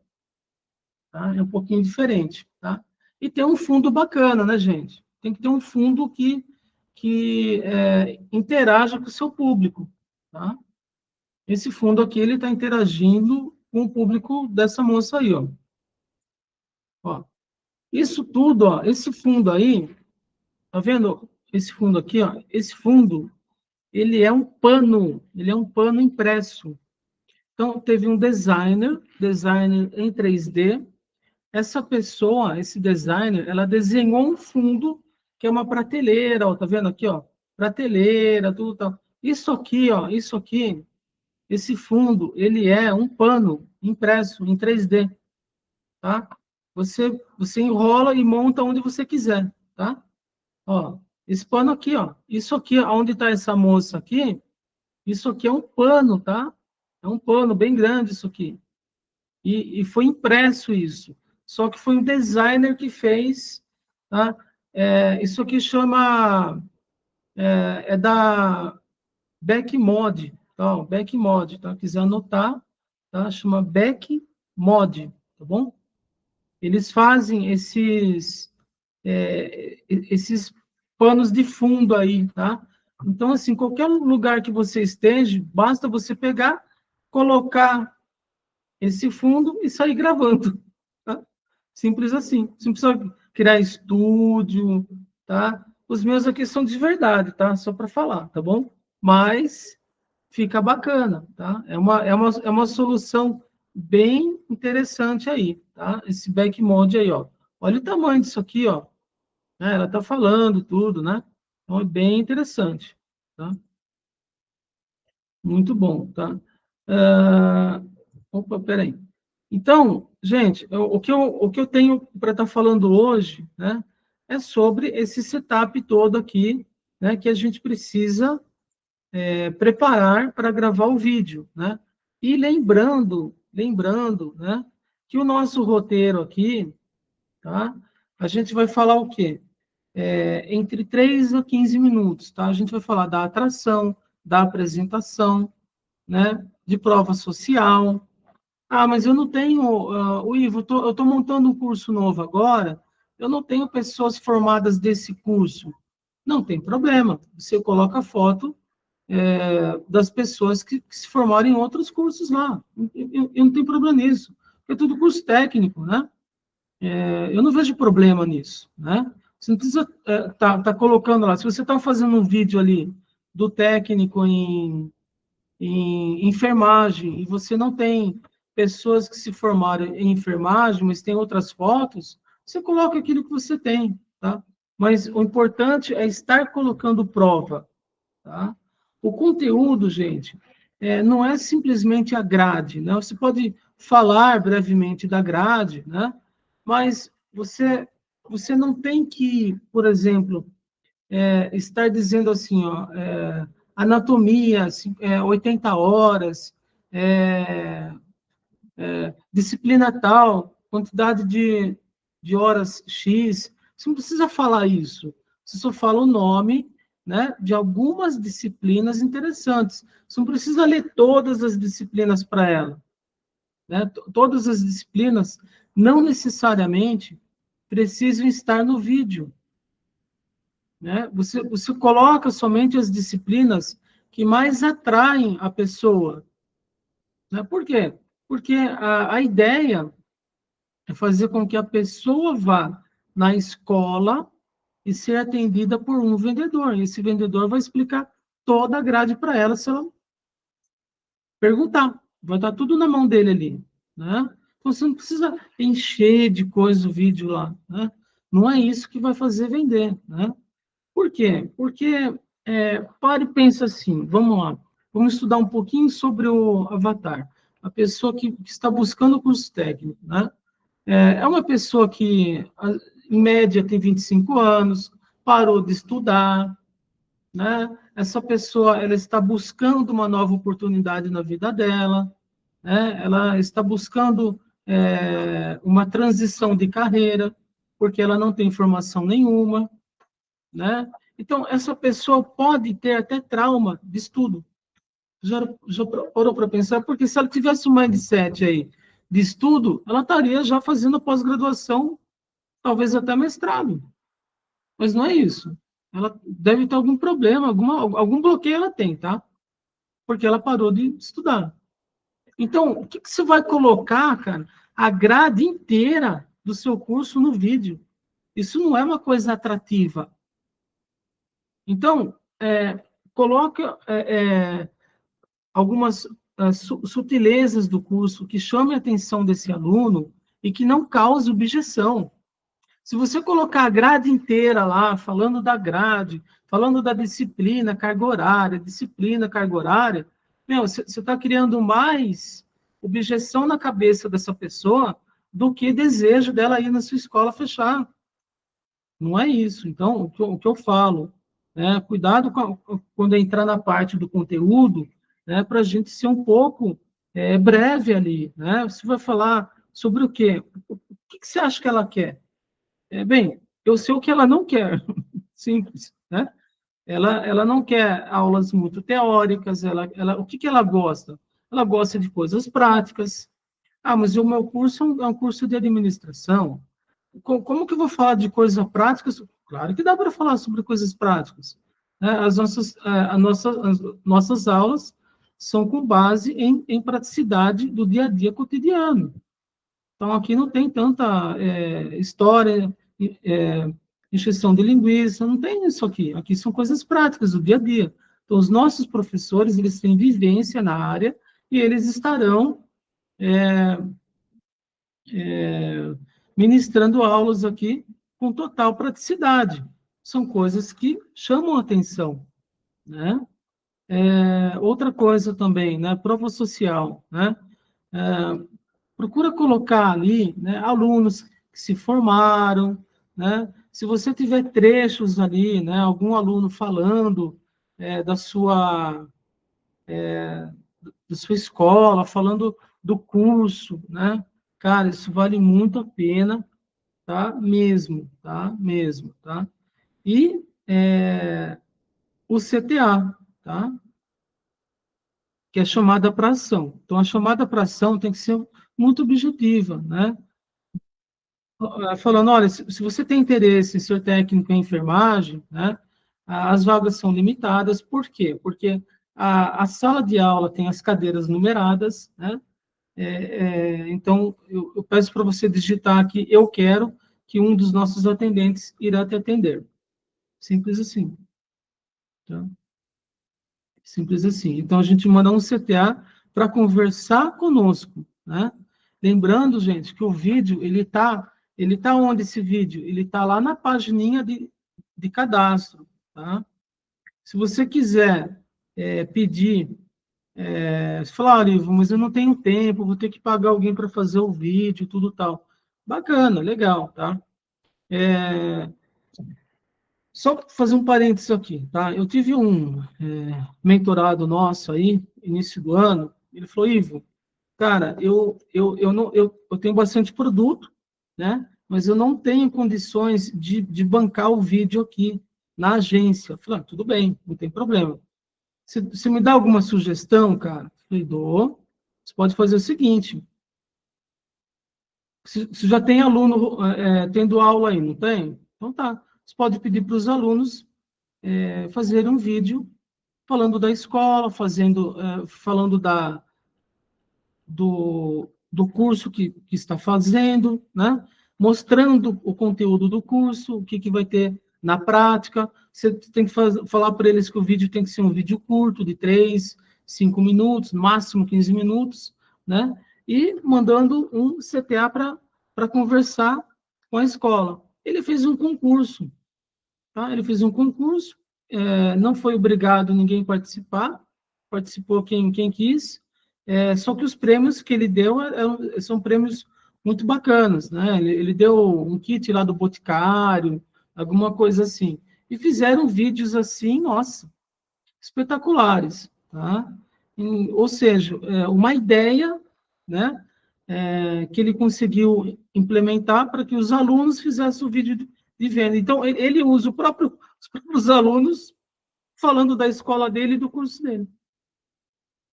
Tá? É um pouquinho diferente, tá? E tem um fundo bacana, né, gente? Tem que ter um fundo que interaja com o seu público, tá? Esse fundo aqui, ele está interagindo com o público dessa moça aí, ó. Ó, isso tudo, ó, esse fundo aí, tá vendo? Esse fundo aqui, ó, esse fundo, ele é um pano impresso. Então, teve um designer em 3D. Essa pessoa, esse designer, ela desenhou um fundo que é uma prateleira, ó, tá vendo aqui, ó? Prateleira, tudo tal. Isso aqui, ó, isso aqui, esse fundo, ele é um pano impresso em 3D, tá? Você enrola e monta onde você quiser, tá? Ó, esse pano aqui, ó, isso aqui, onde está essa moça aqui, isso aqui é um pano, tá? É um pano bem grande isso aqui. E foi impresso isso. Só que foi um designer que fez, tá? Isso aqui chama, é da Backmod, tá? Backmod, tá? Quiser anotar, tá? Chama Backmod, tá bom? Eles fazem esses panos de fundo aí, tá? Então, assim, qualquer lugar que você esteja, basta você pegar, colocar esse fundo e sair gravando, tá? Simples assim. Você não precisa criar estúdio, tá? Os meus aqui são de verdade, tá? Só para falar, tá bom? Mas fica bacana, tá? É uma solução bem interessante aí, tá? Esse backmode aí, ó. Olha o tamanho disso aqui, ó. Ela tá falando tudo, né? Então é bem interessante, tá? Muito bom, tá? Opa, peraí. Então, gente, o que eu tenho para estar falando hoje, né, é sobre esse setup todo aqui, né, que a gente precisa preparar para gravar o vídeo, né? E lembrando, né, que o nosso roteiro aqui, tá? A gente vai falar o quê? Entre 3 a 15 minutos, tá? A gente vai falar da atração, da apresentação, né, de prova social. Ah, mas eu não tenho, o Ivo, eu estou montando um curso novo agora, eu não tenho pessoas formadas desse curso. Não tem problema, você coloca a foto das pessoas que se formaram em outros cursos lá. Eu não tenho problema nisso, porque é tudo curso técnico, né? Eu não vejo problema nisso, né? Você não precisa tá colocando lá. Se você está fazendo um vídeo ali do técnico em enfermagem, e você não tem pessoas que se formaram em enfermagem, mas tem outras fotos, você coloca aquilo que você tem, tá? Mas o importante é estar colocando prova, tá? O conteúdo, gente, não é simplesmente a grade, né? Você pode falar brevemente da grade, né? Mas você não tem que, por exemplo, estar dizendo assim, ó, anatomia, 80 horas, disciplina tal, quantidade de horas X. Você não precisa falar isso. Você só fala o nome, né, de algumas disciplinas interessantes. Você não precisa ler todas as disciplinas para ela. Né? Todas as disciplinas não necessariamente precisam estar no vídeo. Né? Você coloca somente as disciplinas que mais atraem a pessoa. Né? Por quê? Porque a ideia é fazer com que a pessoa vá na escola e ser atendida por um vendedor. E esse vendedor vai explicar toda a grade para ela se ela perguntar. Vai estar tudo na mão dele ali. Né? Então, você não precisa encher de coisa o vídeo lá. Né? Não é isso que vai fazer vender. Né? Por quê? Porque, para e pensa assim, vamos lá. vamos estudar um pouquinho sobre o avatar. A pessoa que está buscando o curso técnico, né? É uma pessoa que, em média, tem 25 anos, parou de estudar, né? Essa pessoa, ela está buscando uma nova oportunidade na vida dela, né? Ela está buscando uma transição de carreira, porque ela não tem formação nenhuma, né? Então, essa pessoa pode ter até trauma de estudo. Já parou para pensar? Porque se ela tivesse um mindset aí de estudo, ela estaria já fazendo pós-graduação, talvez até mestrado. Mas não é isso. Ela deve ter algum problema, algum bloqueio ela tem, tá? Porque ela parou de estudar. Então, o que você vai colocar, cara? A grade inteira do seu curso no vídeo. Isso não é uma coisa atrativa. Então, coloca algumas sutilezas do curso que chamem a atenção desse aluno e que não cause objeção. Se você colocar a grade inteira lá, falando da grade, falando da disciplina, carga horária, você está criando mais objeção na cabeça dessa pessoa do que desejo dela ir na sua escola fechar. Não é isso. Então, o que eu falo, né, cuidado quando entrar na parte do conteúdo, né, para a gente ser um pouco breve ali. Né? Você vai falar sobre o quê? O que você acha que ela quer? Bem, eu sei o que ela não quer. Simples, né? Ela não quer aulas muito teóricas, o que ela gosta? Ela gosta de coisas práticas. Ah, mas o meu curso é um curso de administração. Como que eu vou falar de coisas práticas? Claro que dá para falar sobre coisas práticas. Né? As nossas aulas são com base em praticidade do dia a dia cotidiano. Então, aqui não tem tanta história, encheção de linguiça, não tem isso aqui. Aqui são coisas práticas do dia a dia. Então, os nossos professores, eles têm vivência na área e eles estarão ministrando aulas aqui com total praticidade. São coisas que chamam a atenção, né? Outra coisa também, né? Prova social, né? Procura colocar ali, né, alunos que se formaram, né? Se você tiver trechos ali, né, algum aluno falando da sua escola, falando do curso, né? Cara, isso vale muito a pena, tá? Mesmo, tá? Mesmo, tá? E o CTA, tá? Que é chamada para ação. Então, a chamada para ação tem que ser muito objetiva, né? Falando, olha, se você tem interesse em ser técnico em enfermagem, né, as vagas são limitadas. Por quê? Porque a sala de aula tem as cadeiras numeradas, né? Então, eu peço para você digitar aqui, eu quero que um dos nossos atendentes irá te atender. Simples assim. Tá? Simples assim. Então, a gente manda um CTA para conversar conosco, né? Lembrando, gente, que o vídeo, ele tá onde esse vídeo? Ele está lá na pagininha de cadastro, tá? Se você quiser pedir, você falar, olha, Ivo, mas eu não tenho tempo, vou ter que pagar alguém para fazer o vídeo, tudo tal. Bacana, legal, tá? Só fazer um parênteses aqui, tá? Eu tive um mentorado nosso aí, início do ano, ele falou, Ivo, cara, eu tenho bastante produto, né? Mas eu não tenho condições de bancar o vídeo aqui na agência. Eu falei, tudo bem, não tem problema. Você me dá alguma sugestão, cara? Eu falei, dou. Você pode fazer o seguinte, você já tem aluno tendo aula aí, não tem? Então tá. Você pode pedir para os alunos fazer um vídeo falando da escola, falando do curso que está fazendo, né? Mostrando o conteúdo do curso, o que vai ter na prática. Você tem que falar para eles que o vídeo tem que ser um vídeo curto, de 3, 5 minutos, máximo 15 minutos, né? E mandando um CTA para conversar com a escola. Ele fez um concurso, tá? Ele fez um concurso, não foi obrigado ninguém participar, participou quem quis, só que os prêmios que ele deu são prêmios muito bacanas, né? Ele deu um kit lá do Boticário, alguma coisa assim. E fizeram vídeos assim, nossa, espetaculares, tá? Ou seja, uma ideia, né, que ele conseguiu implementar para que os alunos fizessem o vídeo de venda. Então, ele usa os próprios alunos falando da escola dele e do curso dele.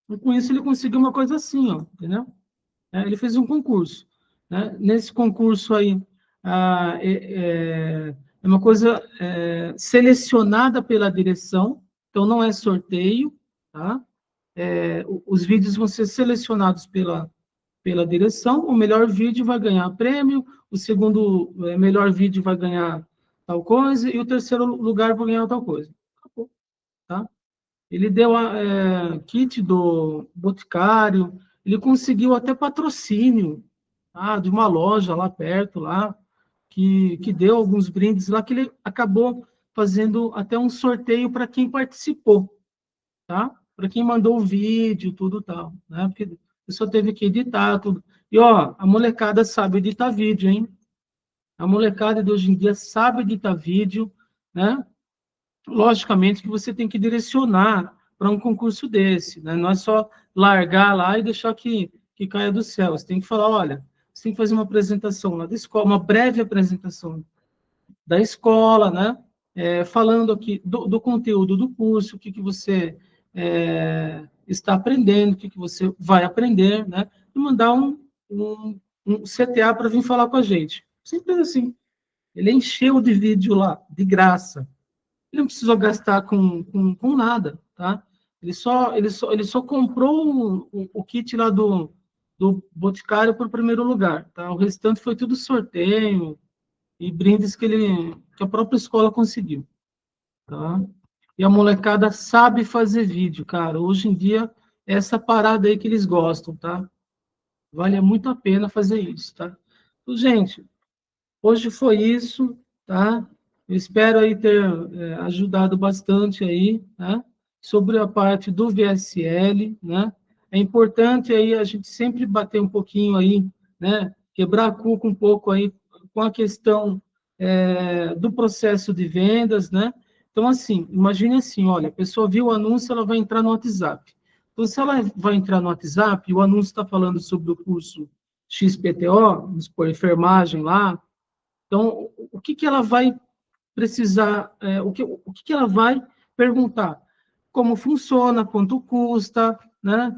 E com isso ele conseguiu uma coisa assim, ó, entendeu? Ele fez um concurso, né? Nesse concurso aí, é uma coisa selecionada pela direção, então não é sorteio, tá? Os vídeos vão ser selecionados pela direção, o melhor vídeo vai ganhar prêmio, o segundo melhor vídeo vai ganhar tal coisa, e o terceiro lugar vai ganhar tal coisa. Acabou, tá? Ele deu kit do Boticário, ele conseguiu até patrocínio, tá, de uma loja lá perto, lá, que deu alguns brindes lá, que ele acabou fazendo até um sorteio para quem participou, tá? Para quem mandou o vídeo, tudo tal, né? Porque a pessoa teve que editar tudo. E, ó, a molecada sabe editar vídeo, hein? A molecada de hoje em dia sabe editar vídeo, né? Logicamente que você tem que direcionar para um concurso desse, né? Não é só largar lá e deixar que caia do céu. Você tem que falar, olha, você tem que fazer uma apresentação lá da escola, uma breve apresentação da escola, né? Falando aqui do conteúdo do curso, o que você está aprendendo, o que você vai aprender, né? E mandar um CTA para vir falar com a gente. Simples assim. Ele encheu de vídeo lá, de graça. Ele não precisou gastar com nada, tá? Ele só comprou o kit lá do Boticário para o primeiro lugar, tá? O restante foi tudo sorteio e brindes que a própria escola conseguiu, tá? E a molecada sabe fazer vídeo, cara. Hoje em dia, é essa parada aí que eles gostam, tá? Vale muito a pena fazer isso, tá? Então, gente, hoje foi isso, tá? Eu espero aí ter ajudado bastante aí, né? Sobre a parte do VSL, né? É importante aí a gente sempre bater um pouquinho aí, né? Quebrar a cuca um pouco aí com a questão do processo de vendas, né? Então, assim, imagine assim, olha, a pessoa viu o anúncio, ela vai entrar no WhatsApp. Então, se ela vai entrar no WhatsApp e o anúncio está falando sobre o curso XPTO, vamos supor, enfermagem lá, então, o que, que ela vai precisar, o que ela vai perguntar? Como funciona, quanto custa, né?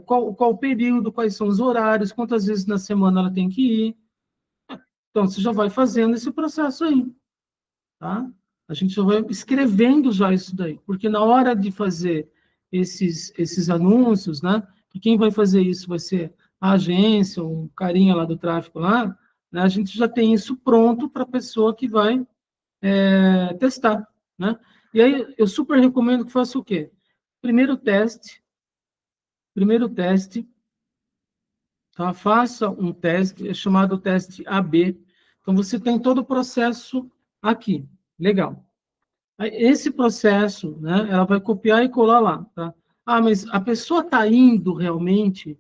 Qual o período, quais são os horários, quantas vezes na semana ela tem que ir. Então, você já vai fazendo esse processo aí, tá? A gente já vai escrevendo já isso daí, porque na hora de fazer esses anúncios, né? E quem vai fazer isso vai ser a agência, o carinha lá do tráfego lá, né? A gente já tem isso pronto para a pessoa que vai testar, né? E aí eu super recomendo que faça o quê? Primeiro teste, tá? Faça um teste, é chamado teste AB. Então você tem todo o processo aqui, legal. Esse processo, né, ela vai copiar e colar lá, tá? Ah, mas a pessoa está indo realmente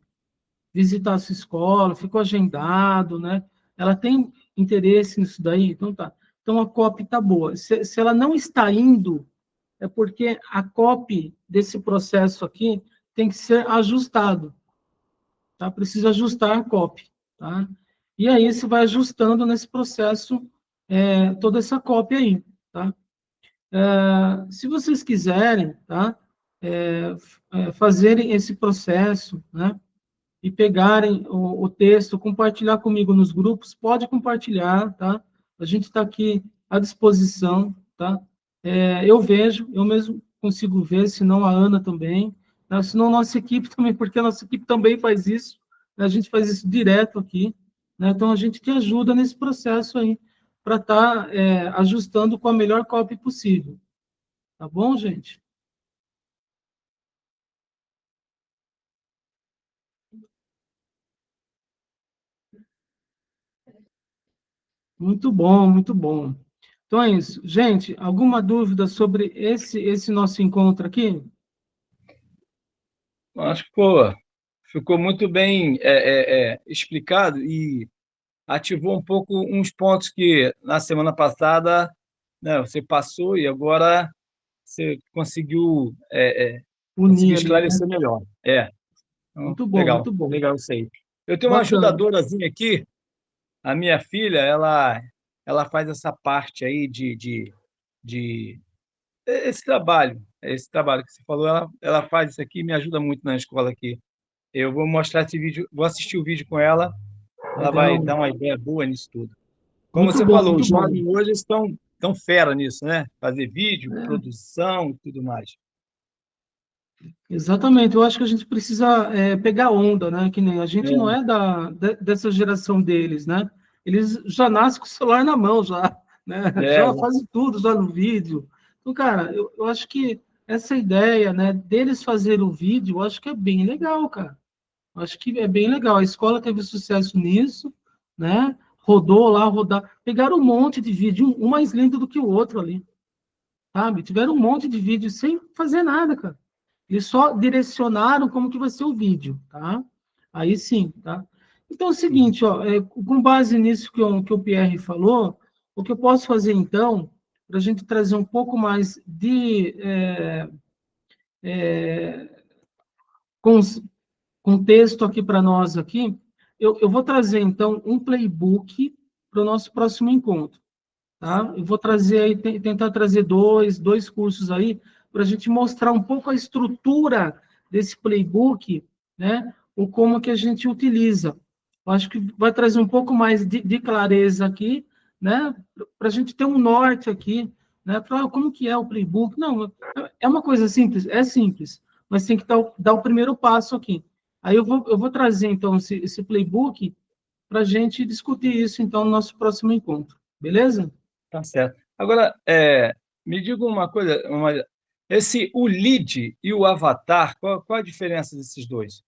visitar a sua escola, ficou agendado, né? Ela tem interesse nisso daí, então tá. Então a copy está boa. Se ela não está indo, é porque a copy desse processo aqui tem que ser ajustado, tá? Precisa ajustar a copy, tá? E aí você vai ajustando nesse processo toda essa copy aí, tá? Se vocês quiserem, tá? Fazerem esse processo, né? E pegarem o texto, compartilhar comigo nos grupos, pode compartilhar, tá? A gente está aqui à disposição, tá? Eu vejo, eu mesmo consigo ver, se não a Ana também, né? Se não nossa equipe também, porque a nossa equipe também faz isso, né? A gente faz isso direto aqui, né? Então a gente te ajuda nesse processo aí, para estar ajustando com a melhor copy possível, tá bom, gente? Muito bom, muito bom. Então é isso. Gente, alguma dúvida sobre esse nosso encontro aqui? Acho que ficou muito bem explicado e ativou um pouco uns pontos que na semana passada, né, você passou e agora você conseguiu Unir ali, né? esclarecer melhor. Então, Muito bom, legal, muito bom. legal isso aí. Eu tenho uma Bacana. ajudadorazinha aqui, a minha filha, ela faz essa parte aí de esse trabalho que você falou, ela faz isso aqui e me ajuda muito na escola aqui. Eu vou mostrar esse vídeo, vou assistir o vídeo com ela, ela vai Legal. dar uma ideia boa nisso tudo. Como Muito você bom, falou, muito os bom. jovens hoje estão tão fera nisso, né? Fazer vídeo, produção e tudo mais. Exatamente, eu acho que a gente precisa pegar onda, né? Que nem a gente não É, é dessa geração deles, né? Eles já nascem com o celular na mão, já, né? é, Já fazem tudo já no vídeo. Então, cara, eu acho que essa ideia, né, deles fazerem o vídeo, eu acho que é bem legal, cara. Eu acho que é bem legal. A escola teve sucesso nisso, né? Rodou lá, rodar. Pegaram um monte de vídeo, um mais lindo do que o outro ali, sabe? Tiveram um monte de vídeo sem fazer nada, cara. Eles só direcionaram como que vai ser o vídeo, tá? Aí sim, tá? Então é o seguinte, ó, com base nisso que o Pierre falou, o que eu posso fazer então, para a gente trazer um pouco mais de con- contexto aqui para nós aqui, eu vou trazer então um playbook para o nosso próximo encontro. Tá? Eu vou trazer aí, tentar trazer dois cursos aí, para a gente mostrar um pouco a estrutura desse playbook, né? O como que a gente utiliza. Eu acho que vai trazer um pouco mais de clareza aqui, né? Para a gente ter um norte aqui, né? Para como que é o playbook. Não, é uma coisa simples, é simples, mas tem que dar o primeiro passo aqui. Aí eu vou trazer, então, esse playbook para a gente discutir isso, então, no nosso próximo encontro. Beleza? tá certo. Agora, me diga uma coisa, o lead e o avatar, qual a diferença desses dois?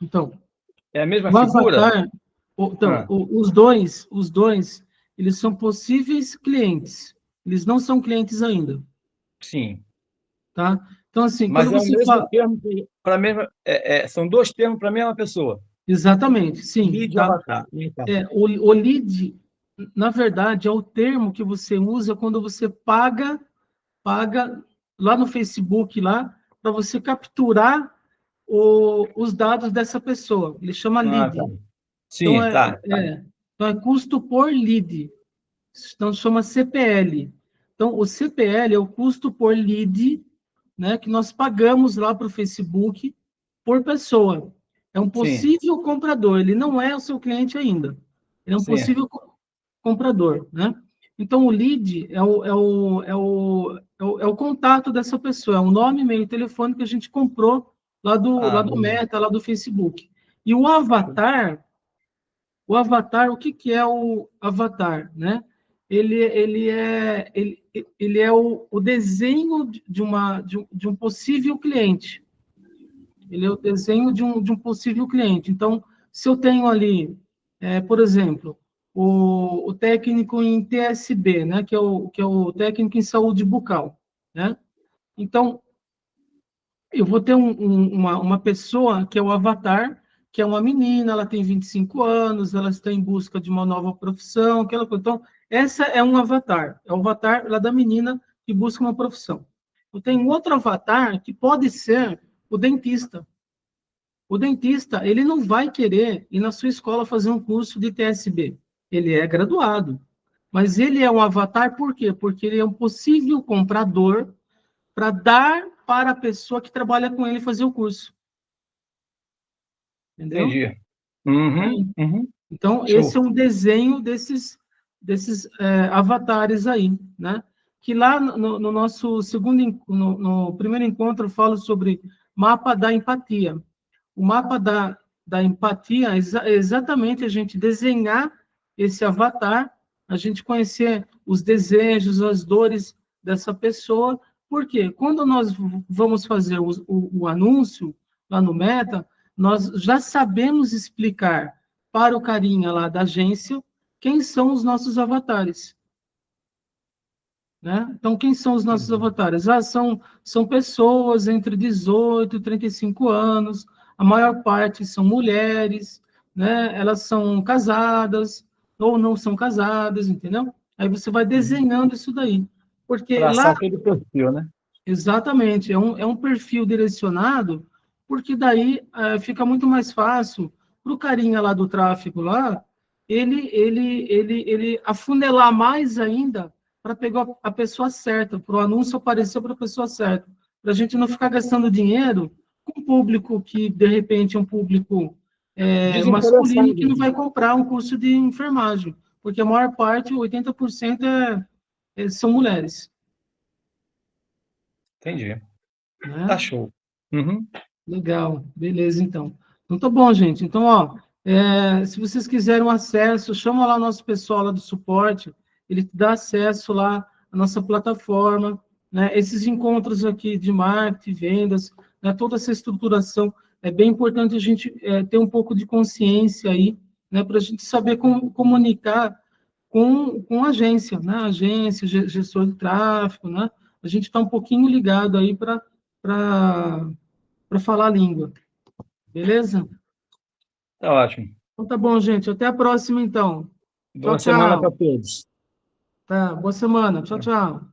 Então, É a mesma o figura? avatar, então, Ah, os dois, eles são possíveis clientes. Eles não são clientes ainda, sim. tá? Então, assim, quando Mas é o você mesmo fala... termo para a mesma. São dois termos para a mesma pessoa. Exatamente, sim, Lead e tá? avatar. Então, O lead, na verdade, é o termo que você usa quando você paga lá no Facebook, lá, para você capturar os dados dessa pessoa. Ele chama tá. lead. Então, Sim, tá. então, é custo por lead. Então, chama CPL. Então, o CPL é o custo por lead, né, que nós pagamos lá para o Facebook por pessoa. É um Sim, possível comprador, ele não é o seu cliente ainda. Ele é um sim. possível comprador, né? Então, o lead é o contato dessa pessoa, é o nome, e-mail, telefone que a gente comprou lá do Beleza. Meta, lá do Facebook. E o avatar, o que que é o avatar, né? Ele é o desenho de um possível cliente. Ele é o desenho de um possível cliente. Então, se eu tenho ali, por exemplo, o técnico em TSB, né, que é o técnico em saúde bucal, né? Então, eu vou ter uma pessoa que é o avatar, que é uma menina, ela tem 25 anos, ela está em busca de uma nova profissão, aquela coisa. Então, essa é um avatar, é o avatar lá da menina que busca uma profissão. Eu tenho outro avatar que pode ser o dentista. O dentista, ele não vai querer ir na sua escola fazer um curso de TSB. Ele é graduado. Mas ele é um avatar por quê? Porque ele é um possível comprador para dar para a pessoa que trabalha com ele fazer o curso. Entendeu? Entendi. Uhum, uhum. Então, esse Show. é um desenho desses avatares aí, né? Que lá no nosso no primeiro encontro eu falo sobre mapa da empatia. O mapa da empatia é exatamente a gente desenhar esse avatar, a gente conhecer os desejos, as dores dessa pessoa, porque quando nós vamos fazer o anúncio lá no Meta, nós já sabemos explicar para o carinha lá da agência quem são os nossos avatares. né? Então, quem são os nossos avatares? São pessoas entre 18 e 35 anos, a maior parte são mulheres, né? Elas são casadas ou não são casadas, entendeu? Aí você vai desenhando isso daí. Porque Traçar lá, aquele perfil, né? exatamente, é um perfil direcionado, porque daí fica muito mais fácil para o carinha lá do tráfego lá, ele afunelar mais ainda para pegar a pessoa certa, para o anúncio aparecer para a pessoa certa, para a gente não ficar gastando dinheiro com um público que, de repente, é um público masculino que Desinteressado. não vai comprar um curso de enfermagem, porque a maior parte, 80%, são mulheres, Entendi. Tá né? show. Uhum. Legal, beleza, então. Então tá bom, gente. Então, ó, se vocês quiserem um acesso, chama lá o nosso pessoal lá do suporte, ele dá acesso lá à nossa plataforma, né? Esses encontros aqui de marketing, vendas, né? Toda essa estruturação, é bem importante a gente ter um pouco de consciência aí, né? Para a gente saber como comunicar com a agência, né? Agência, gestor de tráfego, né? A gente está um pouquinho ligado aí para falar a língua. Beleza? Tá ótimo. Então tá bom, gente. Até a próxima, então. Tchau, Boa semana para tchau. todos. Tá, boa semana. Tchau, tchau.